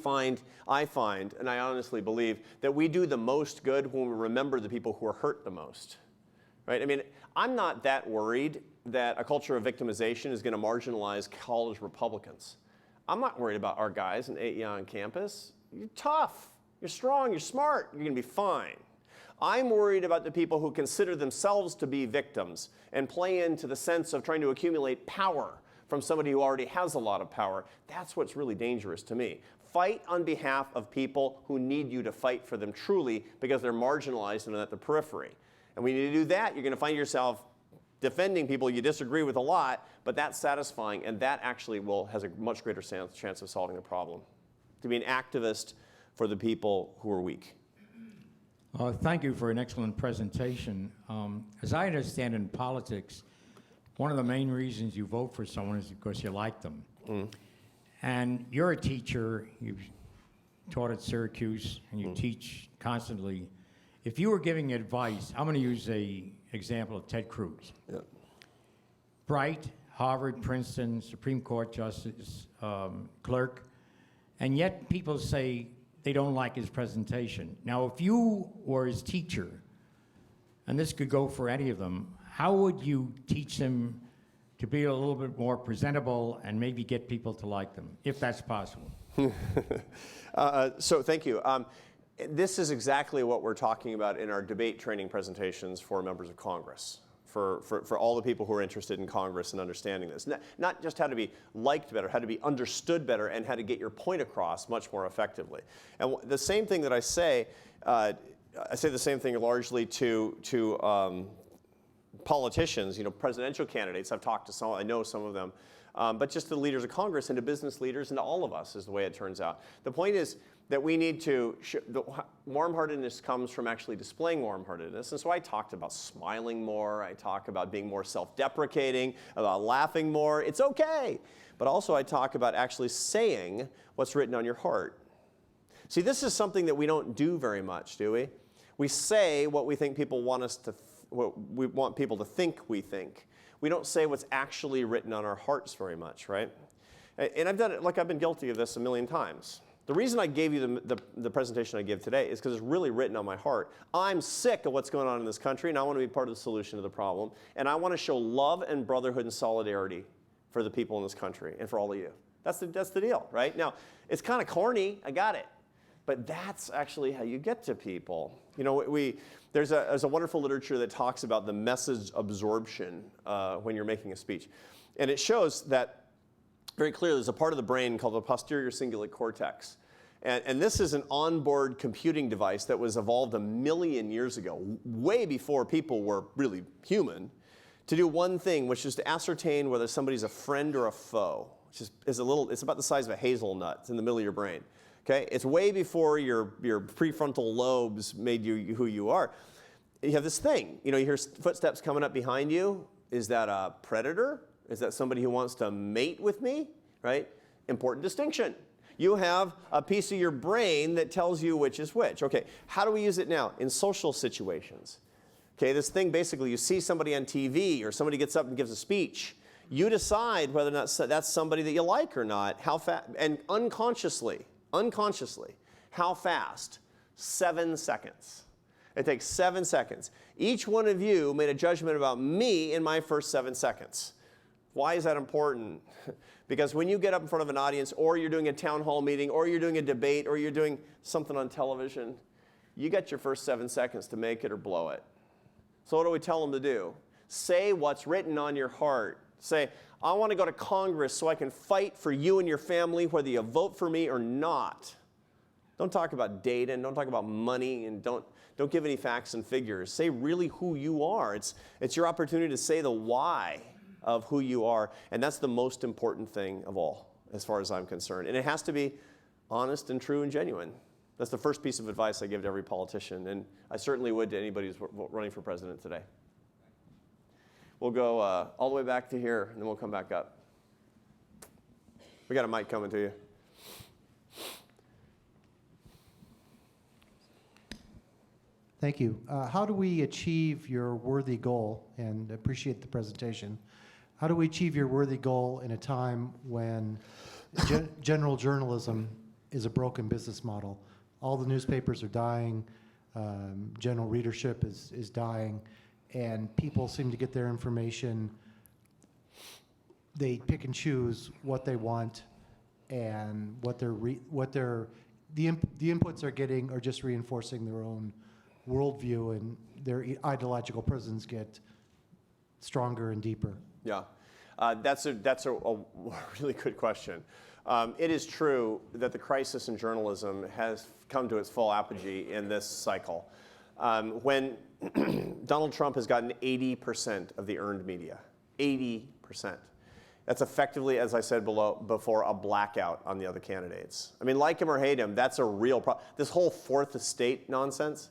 find, and I honestly believe, that we do the most good when we remember the people who are hurt the most. Right? I mean, I'm not that worried that a culture of victimization is going to marginalize college Republicans. I'm not worried about our guys in AEI on campus. You're tough, you're strong, you're smart, you're going to be fine. I'm worried about the people who consider themselves to be victims and play into the sense of trying to accumulate power from somebody who already has a lot of power. That's what's really dangerous to me. Fight on behalf of people who need you to fight for them truly because they're marginalized and at the periphery. And when you do that, you're going to find yourself defending people you disagree with a lot, but that's satisfying, and that actually has a much greater chance of solving the problem. To be an activist for the people who are weak. Thank you for an excellent presentation. As I understand in politics, one of the main reasons you vote for someone is because you like them. And you're a teacher, you've taught at Syracuse, and you teach constantly. If you were giving advice, I'm going to use an example of Ted Cruz. Yeah. Bright, Harvard, Princeton, Supreme Court Justice, clerk, and yet people say they don't like his presentation. Now, if you were his teacher, and this could go for any of them, how would you teach them to be a little bit more presentable and maybe get people to like them, if that's possible? So thank you. This is exactly what we're talking about in our debate training presentations for members of Congress, for all the people who are interested in Congress and understanding this. Not just how to be liked better, how to be understood better, and how to get your point across much more effectively. And the same thing that I say the same thing largely to politicians, presidential candidates. I've talked to some, I know some of them, but just to the leaders of Congress and to business leaders and to all of us is the way it turns out. The point is that we need to, warm-heartedness comes from actually displaying warm-heartedness. And so I talked about smiling more, I talk about being more self-deprecating, about laughing more. It's okay. But also I talk about actually saying what's written on your heart. See, this is something that we don't do very much, do we? We say what we think people want us to, what we want people to think we think. We don't say what's actually written on our hearts very much, right? And I've done it, like I've been guilty of this a million times. The reason I gave you the presentation I give today is because it's really written on my heart. I'm sick of what's going on in this country, and I want to be part of the solution to the problem. And I want to show love and brotherhood and solidarity for the people in this country and for all of you. That's the deal, right? Now, it's kind of corny, I got it. But that's actually how you get to people. There's a wonderful literature that talks about the message absorption when you're making a speech. And it shows that very clearly there's a part of the brain called the posterior cingulate cortex. And this is an onboard computing device that was evolved 1 million years ago, way before people were really human, to do one thing, which is to ascertain whether somebody's a friend or a foe, which is it's about the size of a hazelnut. It's in the middle of your brain. Okay? It's way before your prefrontal lobes made you who you are. You have this thing. You hear footsteps coming up behind you. Is that a predator? Is that somebody who wants to mate with me? Right? Important distinction. You have a piece of your brain that tells you which is which. Okay, how do we use it now? In social situations. Okay, this thing basically, you see somebody on TV or somebody gets up and gives a speech. You decide whether or not that's somebody that you like or not, how fast, and unconsciously, how fast? 7 seconds. It takes 7 seconds. Each one of you made a judgment about me in my first 7 seconds. Why is that important? Because when you get up in front of an audience, or you're doing a town hall meeting, or you're doing a debate, or you're doing something on television, you got your first 7 seconds to make it or blow it. So what do we tell them to do? Say what's written on your heart. Say, I want to go to Congress so I can fight for you and your family, whether you vote for me or not. Don't talk about data, and don't talk about money, and don't give any facts and figures. Say really who you are. It's your opportunity to say the why of who you are, and that's the most important thing of all, as far as I'm concerned. And it has to be honest and true and genuine. That's the first piece of advice I give to every politician, and I certainly would to anybody who's running for president today. We'll go all the way back to here, and then we'll come back up. We got a mic coming to you. Thank you. How do we achieve your worthy goal, and appreciate the presentation, how do we achieve your worthy goal in a time when general journalism is a broken business model? All the newspapers are dying, general readership is dying, and people seem to get their information, they pick and choose what they want, and the inputs they're getting are just reinforcing their own worldview, and their ideological prisons get stronger and deeper. Yeah, that's a really good question. It is true that the crisis in journalism has come to its full apogee in this cycle. When Donald Trump has gotten 80% of the earned media, 80%. That's effectively, as I said before, a blackout on the other candidates. I mean, like him or hate him, that's a real problem. This whole fourth estate nonsense,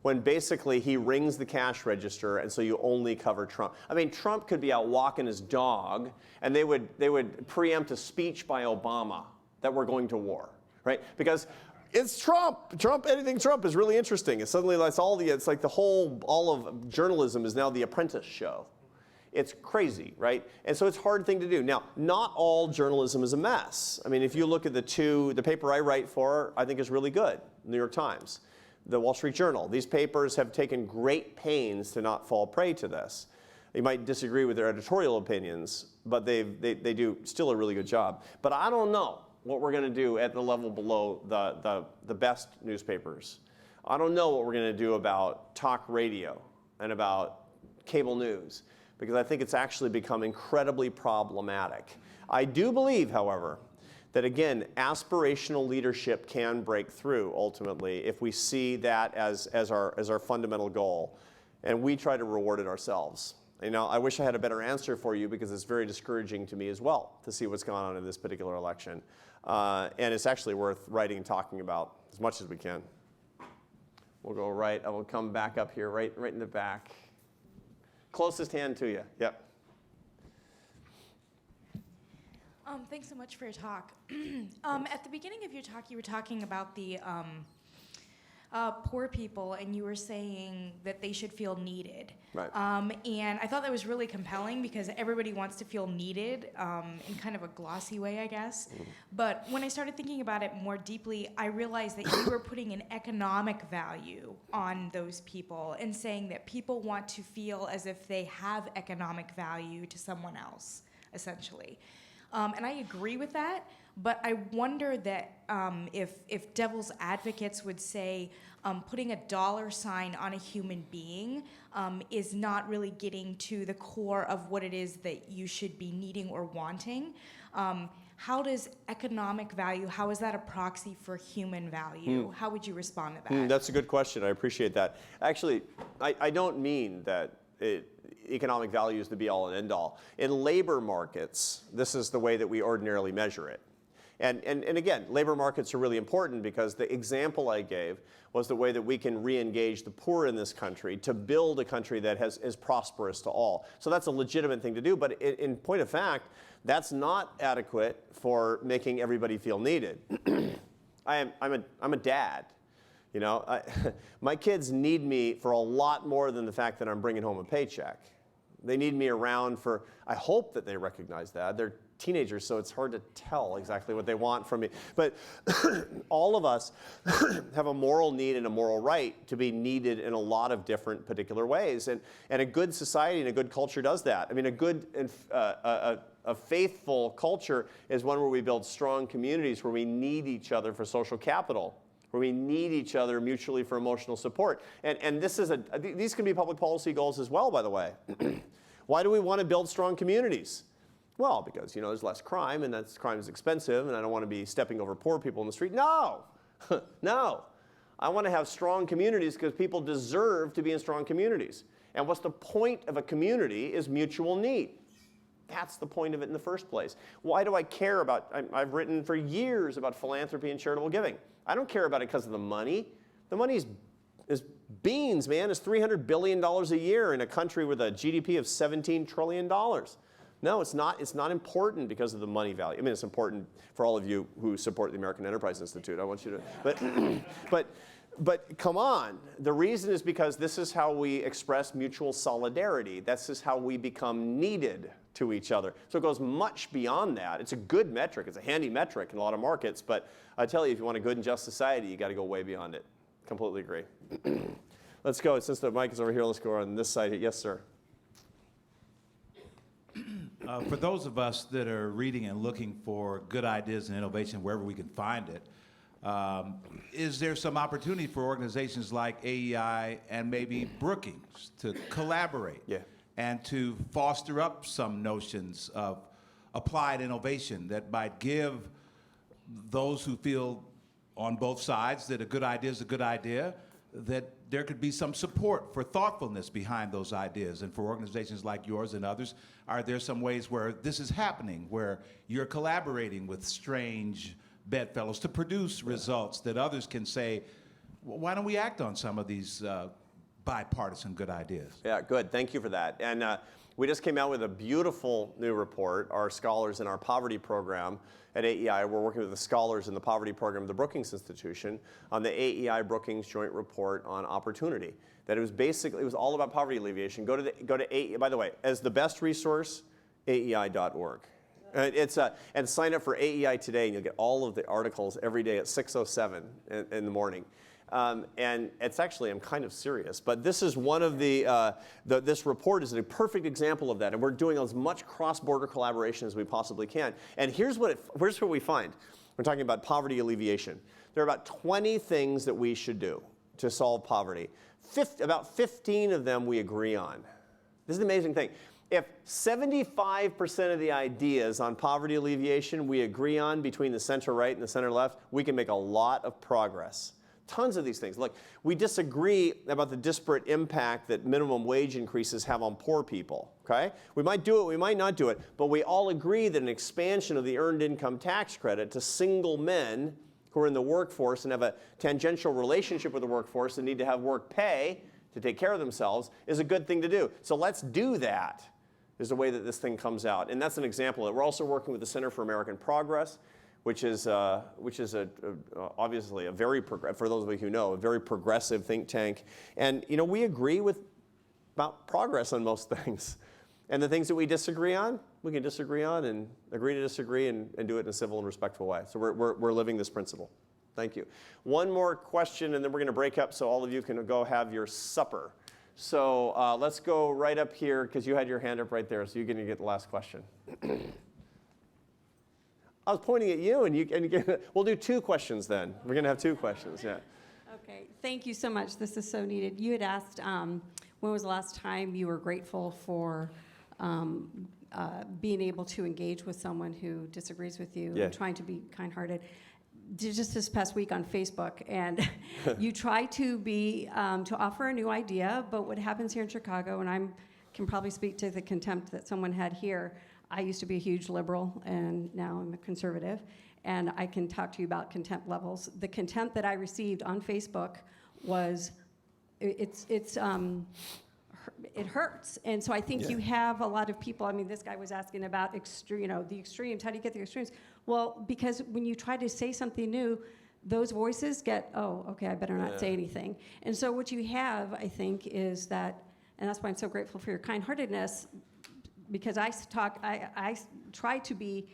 when basically he rings the cash register and so you only cover Trump. I mean, Trump could be out walking his dog and they would preempt a speech by Obama that we're going to war, right? Because it's Trump. Anything Trump is really interesting. And suddenly it's like all of journalism is now the Apprentice show. It's crazy, right? And so it's a hard thing to do. Now, not all journalism is a mess. I mean, if you look at the paper I write for, I think is really good, New York Times, the Wall Street Journal. These papers have taken great pains to not fall prey to this. You might disagree with their editorial opinions, but they do still a really good job. But I don't know what we're going to do at the level below the best newspapers. I don't know what we're going to do about talk radio and about cable news, because I think it's actually become incredibly problematic. I do believe, however, that again, aspirational leadership can break through ultimately if we see that as our fundamental goal, and we try to reward it ourselves. You know, I wish I had a better answer for you, because it's very discouraging to me as well to see what's going on in this particular election. And it's actually worth writing and talking about as much as we can. We'll go right, I will come back up here, right in the back. Closest hand to you, yep. Thanks so much for your talk. At the beginning of your talk, you were talking about the poor people, and you were saying that they should feel needed. Right. And I thought that was really compelling, because everybody wants to feel needed in kind of a glossy way, I guess. But when I started thinking about it more deeply, I realized that you were putting an economic value on those people and saying that people want to feel as if they have economic value to someone else, essentially. And I agree with that, but I wonder that if devil's advocates would say putting a dollar sign on a human being is not really getting to the core of what it is that you should be needing or wanting. How does economic value, how is that a proxy for human value? How would you respond to that? That's a good question. I appreciate that. Actually, I don't mean that economic value is the be-all and end-all. In labor markets, this is the way that we ordinarily measure it. And again, labor markets are really important, because the example I gave was the way that we can re-engage the poor in this country to build a country that is prosperous to all. So that's a legitimate thing to do, but in point of fact, that's not adequate for making everybody feel needed. I'm a dad. You know, my kids need me for a lot more than the fact that I'm bringing home a paycheck. They need me around for, I hope that they recognize that. They're teenagers, so it's hard to tell exactly what they want from me. But all of us have a moral need and a moral right to be needed in a lot of different particular ways. And a good society and a good culture does that. I mean, a good and a faithful culture is one where we build strong communities where we need each other for social capital, where we need each other mutually for emotional support. And this is these can be public policy goals as well, by the way. Why do we want to build strong communities? Well, because, you know, there's less crime, and crime is expensive, and I don't want to be stepping over poor people in the street. No, no. I want to have strong communities because people deserve to be in strong communities. And what's the point of a community is mutual need. That's the point of it in the first place. Why do I care about, I've written for years about philanthropy and charitable giving. I don't care about it because of the money. The money is beans, man. It's $300 billion a year in a country with a GDP of $17 trillion. No, it's not. It's not important because of the money value. I mean, it's important for all of you who support the American Enterprise Institute. I want you to, but come on. The reason is because this is how we express mutual solidarity. This is how we become needed to each other. So it goes much beyond that. It's a good metric. It's a handy metric in a lot of markets. But I tell you, if you want a good and just society, you got to go way beyond it. Completely agree. Let's go. Since the mic is over here, let's go on this side. Yes, sir. For those of us that are reading and looking for good ideas and innovation wherever we can find it, is there some opportunity for organizations like AEI and maybe Brookings to collaborate and to foster up some notions of applied innovation that might give those who feel on both sides that a good idea is a good idea, that there could be some support for thoughtfulness behind those ideas? And for organizations like yours and others, are there some ways where this is happening, where you're collaborating with strange bedfellows to produce results that others can say, well, why don't we act on some of these bipartisan good ideas? Yeah, good. Thank you for that. And we just came out with a beautiful new report. Our scholars in our poverty program at AEI, we're working with the scholars in the poverty program of the Brookings Institution on the AEI Brookings Joint Report on Opportunity. That it was all about poverty alleviation. Go to AEI, by the way, as the best resource, AEI.org. And sign up for AEI Today, and you'll get all of the articles every day at 6:07 in the morning. And it's actually, I'm kind of serious, but this is one of this report is a perfect example of that. And we're doing as much cross-border collaboration as we possibly can. And here's what we find. We're talking about poverty alleviation. There are about 20 things that we should do to solve poverty. About 15 of them we agree on. This is an amazing thing. If 75% of the ideas on poverty alleviation we agree on between the center right and the center left, we can make a lot of progress. Tons of these things. Look, we disagree about the disparate impact that minimum wage increases have on poor people, okay? We might do it, we might not do it, but we all agree that an expansion of the earned income tax credit to single men who are in the workforce and have a tangential relationship with the workforce and need to have work pay to take care of themselves is a good thing to do. So let's do that, is the way that this thing comes out. And that's an example of it. We're also working with the Center for American Progress, which is obviously a very, for those of you who know, a very progressive think tank. And you know, we agree about progress on most things. And the things that we disagree on, we can disagree on and agree to disagree and do it in a civil and respectful way. So we're living this principle. Thank you. One more question, and then we're going to break up so all of you can go have your supper. So let's go right up here, because you had your hand up right there, so you're going to get the last question. I was pointing at you, and we'll do 2 questions then. We're going to have 2 questions, yeah. Okay, thank you so much. This is so needed. You had asked when was the last time you were grateful for being able to engage with someone who disagrees with you and trying to be kind-hearted. Just this past week on Facebook, and you try to to offer a new idea, but what happens here in Chicago, and I can probably speak to the contempt that someone had here. I used to be a huge liberal, and now I'm a conservative, and I can talk to you about contempt levels. The contempt that I received on Facebook was, it hurts, and so I think you have a lot of people. I mean, this guy was asking about the extremes. How do you get the extremes? Well, because when you try to say something new, those voices get, oh, okay, I better not say anything. And so what you have, I think, is that, and that's why I'm so grateful for your kind-heartedness, because I try to be,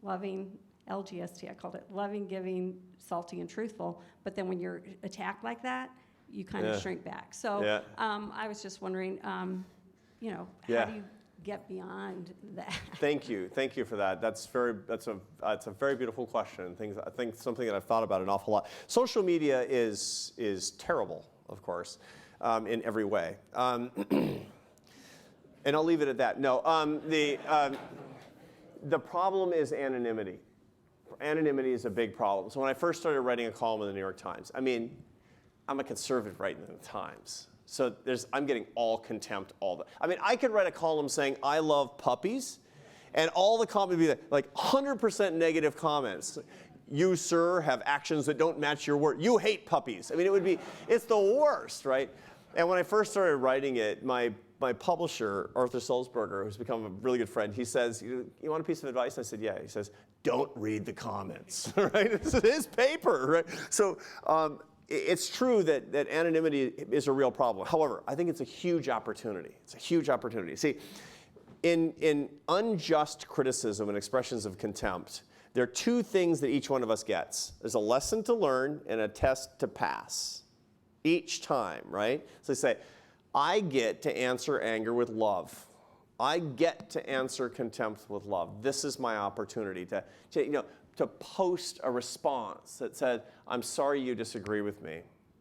loving, LGST, I called it, loving, giving, salty, and truthful. But then when you're attacked like that, you kind of shrink back. So I was just wondering, how do you get beyond that? Thank you for that. That's a very beautiful question. I think something that I've thought about an awful lot. Social media is terrible, of course, in every way. And I'll leave it at that. No, the problem is anonymity. Anonymity is a big problem. So when I first started writing a column in the New York Times, I'm a conservative writing in the Times. So I'm getting all contempt I could write a column saying I love puppies, and all the comments would be like 100% negative comments. You, sir, have actions that don't match your word. You hate puppies. It's the worst, right? And when I first started writing it, my publisher, Arthur Sulzberger, who's become a really good friend, he says, you want a piece of advice? I said, yeah. He says, don't read the comments, right? It's his paper, right? So it's true that anonymity is a real problem. However, I think it's a huge opportunity. It's a huge opportunity. See, in unjust criticism and expressions of contempt, there are two things that each one of us gets. There's a lesson to learn and a test to pass each time, right? So they say, I get to answer anger with love. I get to answer contempt with love. This is my opportunity to post a response that said, I'm sorry you disagree with me,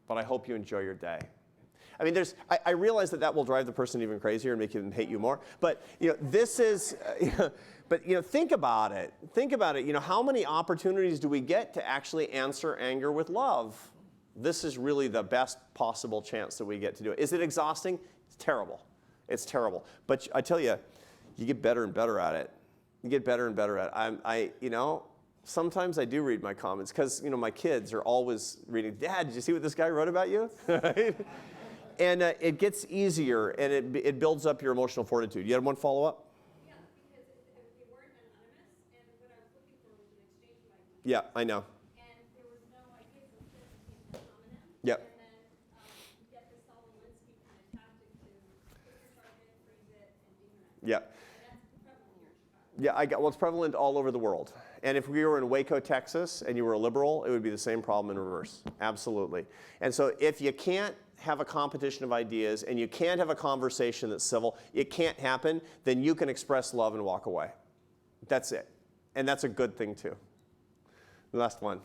but I hope you enjoy your day. I realize that will drive the person even crazier and make them hate you more, but this is, think about it. Think about it, how many opportunities do we get to actually answer anger with love? This is really the best possible chance that we get to do it. Is it exhausting? It's terrible. It's terrible. But I tell you, you get better and better at it. You get better and better at it. Sometimes I do read my comments because, my kids are always reading, Dad, did you see what this guy wrote about you? Right? And it gets easier, and it builds up your emotional fortitude. You had one follow-up? Yeah, because they weren't anonymous, and what I was looking for was an exchange of ideas. Yeah, I know. And there was no ideas of common. Yep. And then you get this Solomonsky kind of tactic to pick your target, freeze it, and demonize it. Yeah. And that's prevalent here in Chicago. It's prevalent all over the world. And if we were in Waco, Texas, and you were a liberal, it would be the same problem in reverse. Absolutely. And so if you can't have a competition of ideas and you can't have a conversation that's civil, it can't happen, then you can express love and walk away. That's it. And that's a good thing, too. The last one.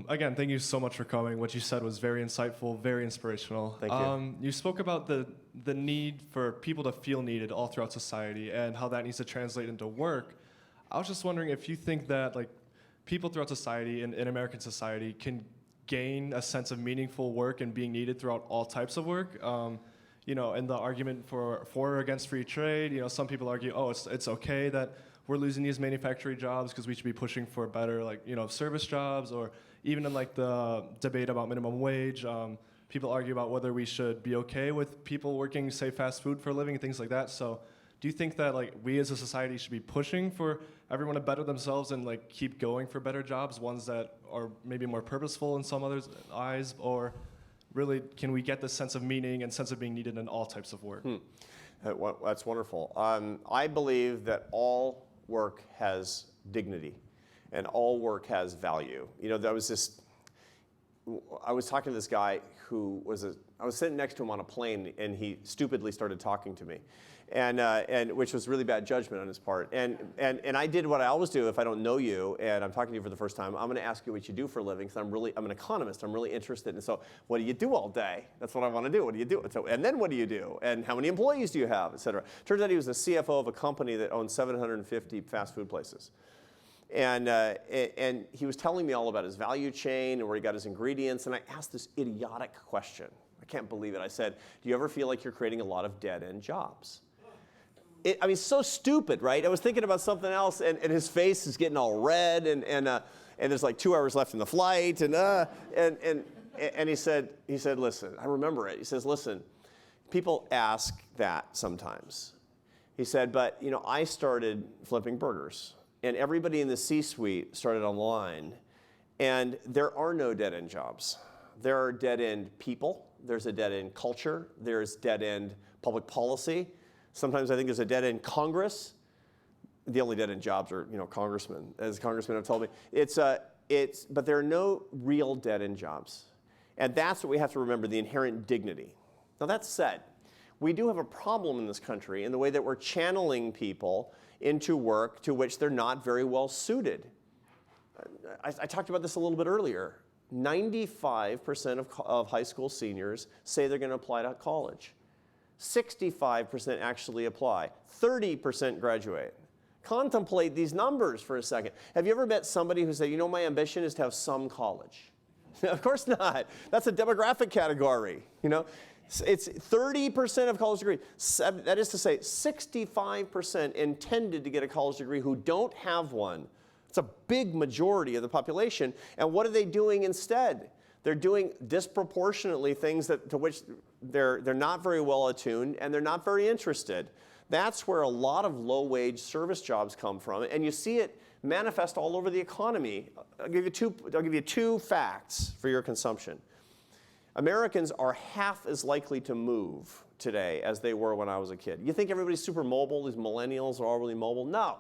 Again, thank you so much for coming. What you said was very insightful, very inspirational. Thank you. You spoke about the need for people to feel needed all throughout society and how that needs to translate into work. I was just wondering if you think that people throughout society and in American society can gain a sense of meaningful work and being needed throughout all types of work. And the argument for or against free trade, some people argue, it's okay that we're losing these manufacturing jobs because we should be pushing for better, service jobs, or even in the debate about minimum wage, people argue about whether we should be okay with people working, say, fast food for a living and things like that. So, do you think that we as a society should be pushing for everyone to better themselves and keep going for better jobs, ones that are maybe more purposeful in some others' eyes, or really can we get this sense of meaning and sense of being needed in all types of work? That's wonderful. I believe that all work has dignity, and all work has value. I was talking to this guy who I was sitting next to him on a plane, and he stupidly started talking to me, and which was really bad judgment on his part. And I did what I always do if I don't know you and I'm talking to you for the first time. I'm going to ask you what you do for a living because I'm an economist. I'm really interested. And so, what do you do all day? That's what I want to do. What do you do? So, and then what do you do? And how many employees do you have, et cetera? Turns out he was the CFO of a company that owns 750 fast food places. And he was telling me all about his value chain and where he got his ingredients. And I asked this idiotic question. I can't believe it. I said, do you ever feel like you're creating a lot of dead-end jobs? So stupid, right? I was thinking about something else, and his face is getting all red, and there's 2 hours left in the flight, and he said, listen, I remember it. He says, listen, People ask that sometimes. He said, but I started flipping burgers, and everybody in the C-suite started online, and there are no dead-end jobs. There are dead-end people. There's a dead-end culture. There's dead-end public policy. Sometimes I think there's a dead-end Congress. The only dead-end jobs are, congressmen, as congressmen have told me. But there are no real dead-end jobs. And that's what we have to remember, the inherent dignity. Now that said, we do have a problem in this country in the way that we're channeling people into work to which they're not very well suited. I talked about this a little bit earlier. 95% of high school seniors say they're going to apply to college. 65% actually apply. 30% graduate. Contemplate these numbers for a second. Have you ever met somebody who said, my ambition is to have some college? Of course not. That's a demographic category. It's 30% of college degrees. That is to say, 65% intended to get a college degree who don't have one. It's a big majority of the population. And what are they doing instead? They're doing disproportionately things to which they're not very well attuned and they're not very interested. That's where a lot of low-wage service jobs come from, and you see it manifest all over the economy. I'll give you two facts for your consumption. Americans are half as likely to move today as they were when I was a kid. You think everybody's super mobile, these millennials are all really mobile? No,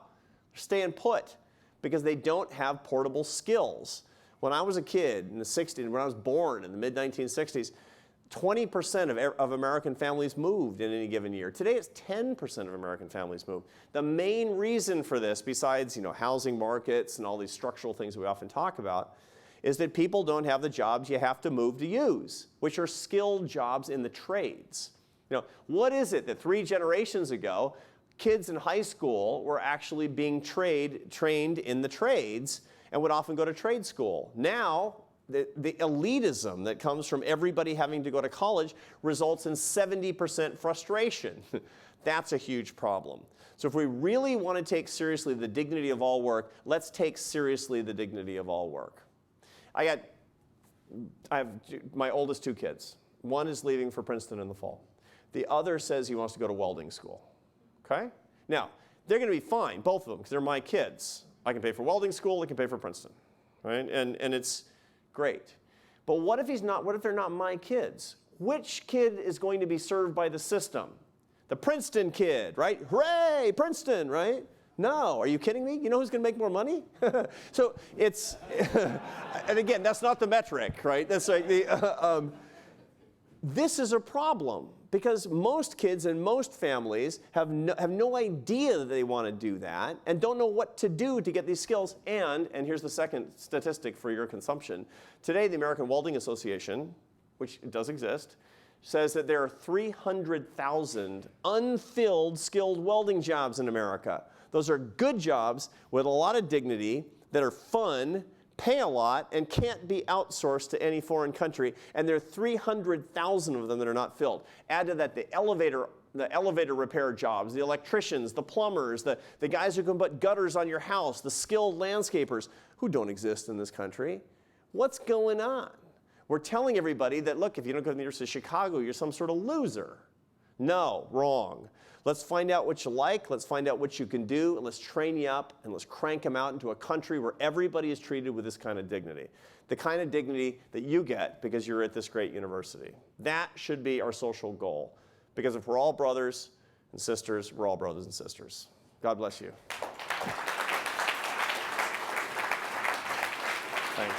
they're staying put because they don't have portable skills. When I was a kid in the 60s, when I was born in the mid-1960s, 20% of American families moved in any given year. Today, it's 10% of American families move. The main reason for this, besides housing markets and all these structural things we often talk about, is that people don't have the jobs you have to move to use, which are skilled jobs in the trades. What is it that 3 generations ago, kids in high school were actually being trained in the trades and would often go to trade school? Now, the elitism that comes from everybody having to go to college results in 70% frustration. That's a huge problem. So if we really want to take seriously the dignity of all work, let's take seriously the dignity of all work. I have my oldest 2 kids. One is leaving for Princeton in the fall. The other says he wants to go to welding school. Okay? Now, they're going to be fine, both of them, because they're my kids. I can pay for welding school, I can pay for Princeton. Right? And it's great. But what if they're not my kids? Which kid is going to be served by the system? The Princeton kid, right? Hooray, Princeton, right? No, are you kidding me? You know who's going to make more money? So it's, and again, that's not the metric, right? That's like this is a problem because most kids and most families have no idea that they want to do that and don't know what to do to get these skills. And here's the second statistic for your consumption. Today, the American Welding Association, which does exist, says that there are 300,000 unfilled skilled welding jobs in America. Those are good jobs with a lot of dignity that are fun, pay a lot, and can't be outsourced to any foreign country. And there are 300,000 of them that are not filled. Add to that the elevator repair jobs, the electricians, the plumbers, the guys who can put gutters on your house, the skilled landscapers who don't exist in this country. What's going on? We're telling everybody that, look, if you don't go to the University of Chicago, you're some sort of loser. No, wrong. Let's find out what you like, let's find out what you can do, and let's train you up, and let's crank them out into a country where everybody is treated with this kind of dignity. The kind of dignity that you get because you're at this great university. That should be our social goal. Because if we're all brothers and sisters, we're all brothers and sisters. God bless you. Thanks.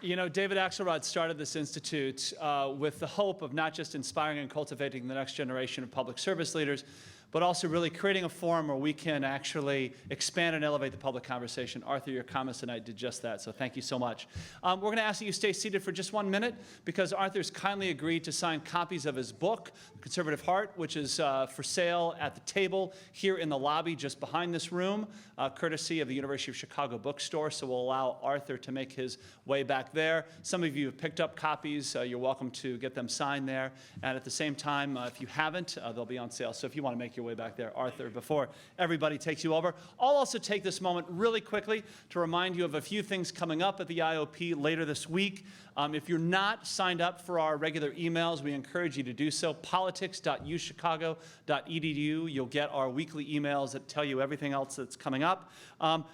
You know, David Axelrod started this institute with the hope of not just inspiring and cultivating the next generation of public service leaders, but also really creating a forum where we can actually expand and elevate the public conversation. Arthur, your comments tonight did just that, so thank you so much. We're going to ask that you stay seated for just 1 minute because Arthur's kindly agreed to sign copies of his book, Conservative Heart, which is for sale at the table here in the lobby just behind this room, courtesy of the University of Chicago bookstore, so we'll allow Arthur to make his way back there. Some of you have picked up copies. You're welcome to get them signed there. And at the same time, if you haven't, they'll be on sale. So if you want to make your way back there, Arthur, before everybody takes you over. I'll also take this moment really quickly to remind you of a few things coming up at the IOP later this week. If you're not signed up for our regular emails, we encourage you to do so. politics.uchicago.edu. You'll get our weekly emails that tell you everything else that's coming up.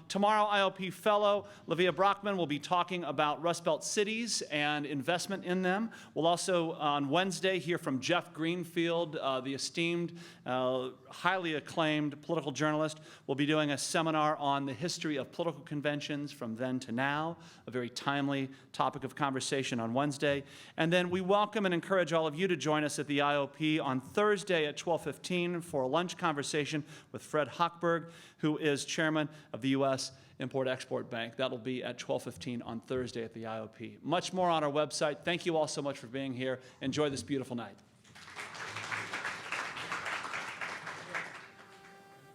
Tomorrow, IOP fellow Livia Brockman will be talking about Rust Belt cities and investment in them. We'll also, on Wednesday, hear from Jeff Greenfield, the esteemed, highly acclaimed political journalist. We'll be doing a seminar on the history of political conventions from then to now, a very timely topic of conversation on Wednesday. And then we welcome and encourage all of you to join us at the IOP on Thursday at 12:15 for a lunch conversation with Fred Hochberg, who is chairman of the U.S. Import-Export Bank. That'll be at 12:15 on Thursday at the IOP. Much more on our website. Thank you all so much for being here. Enjoy this beautiful night.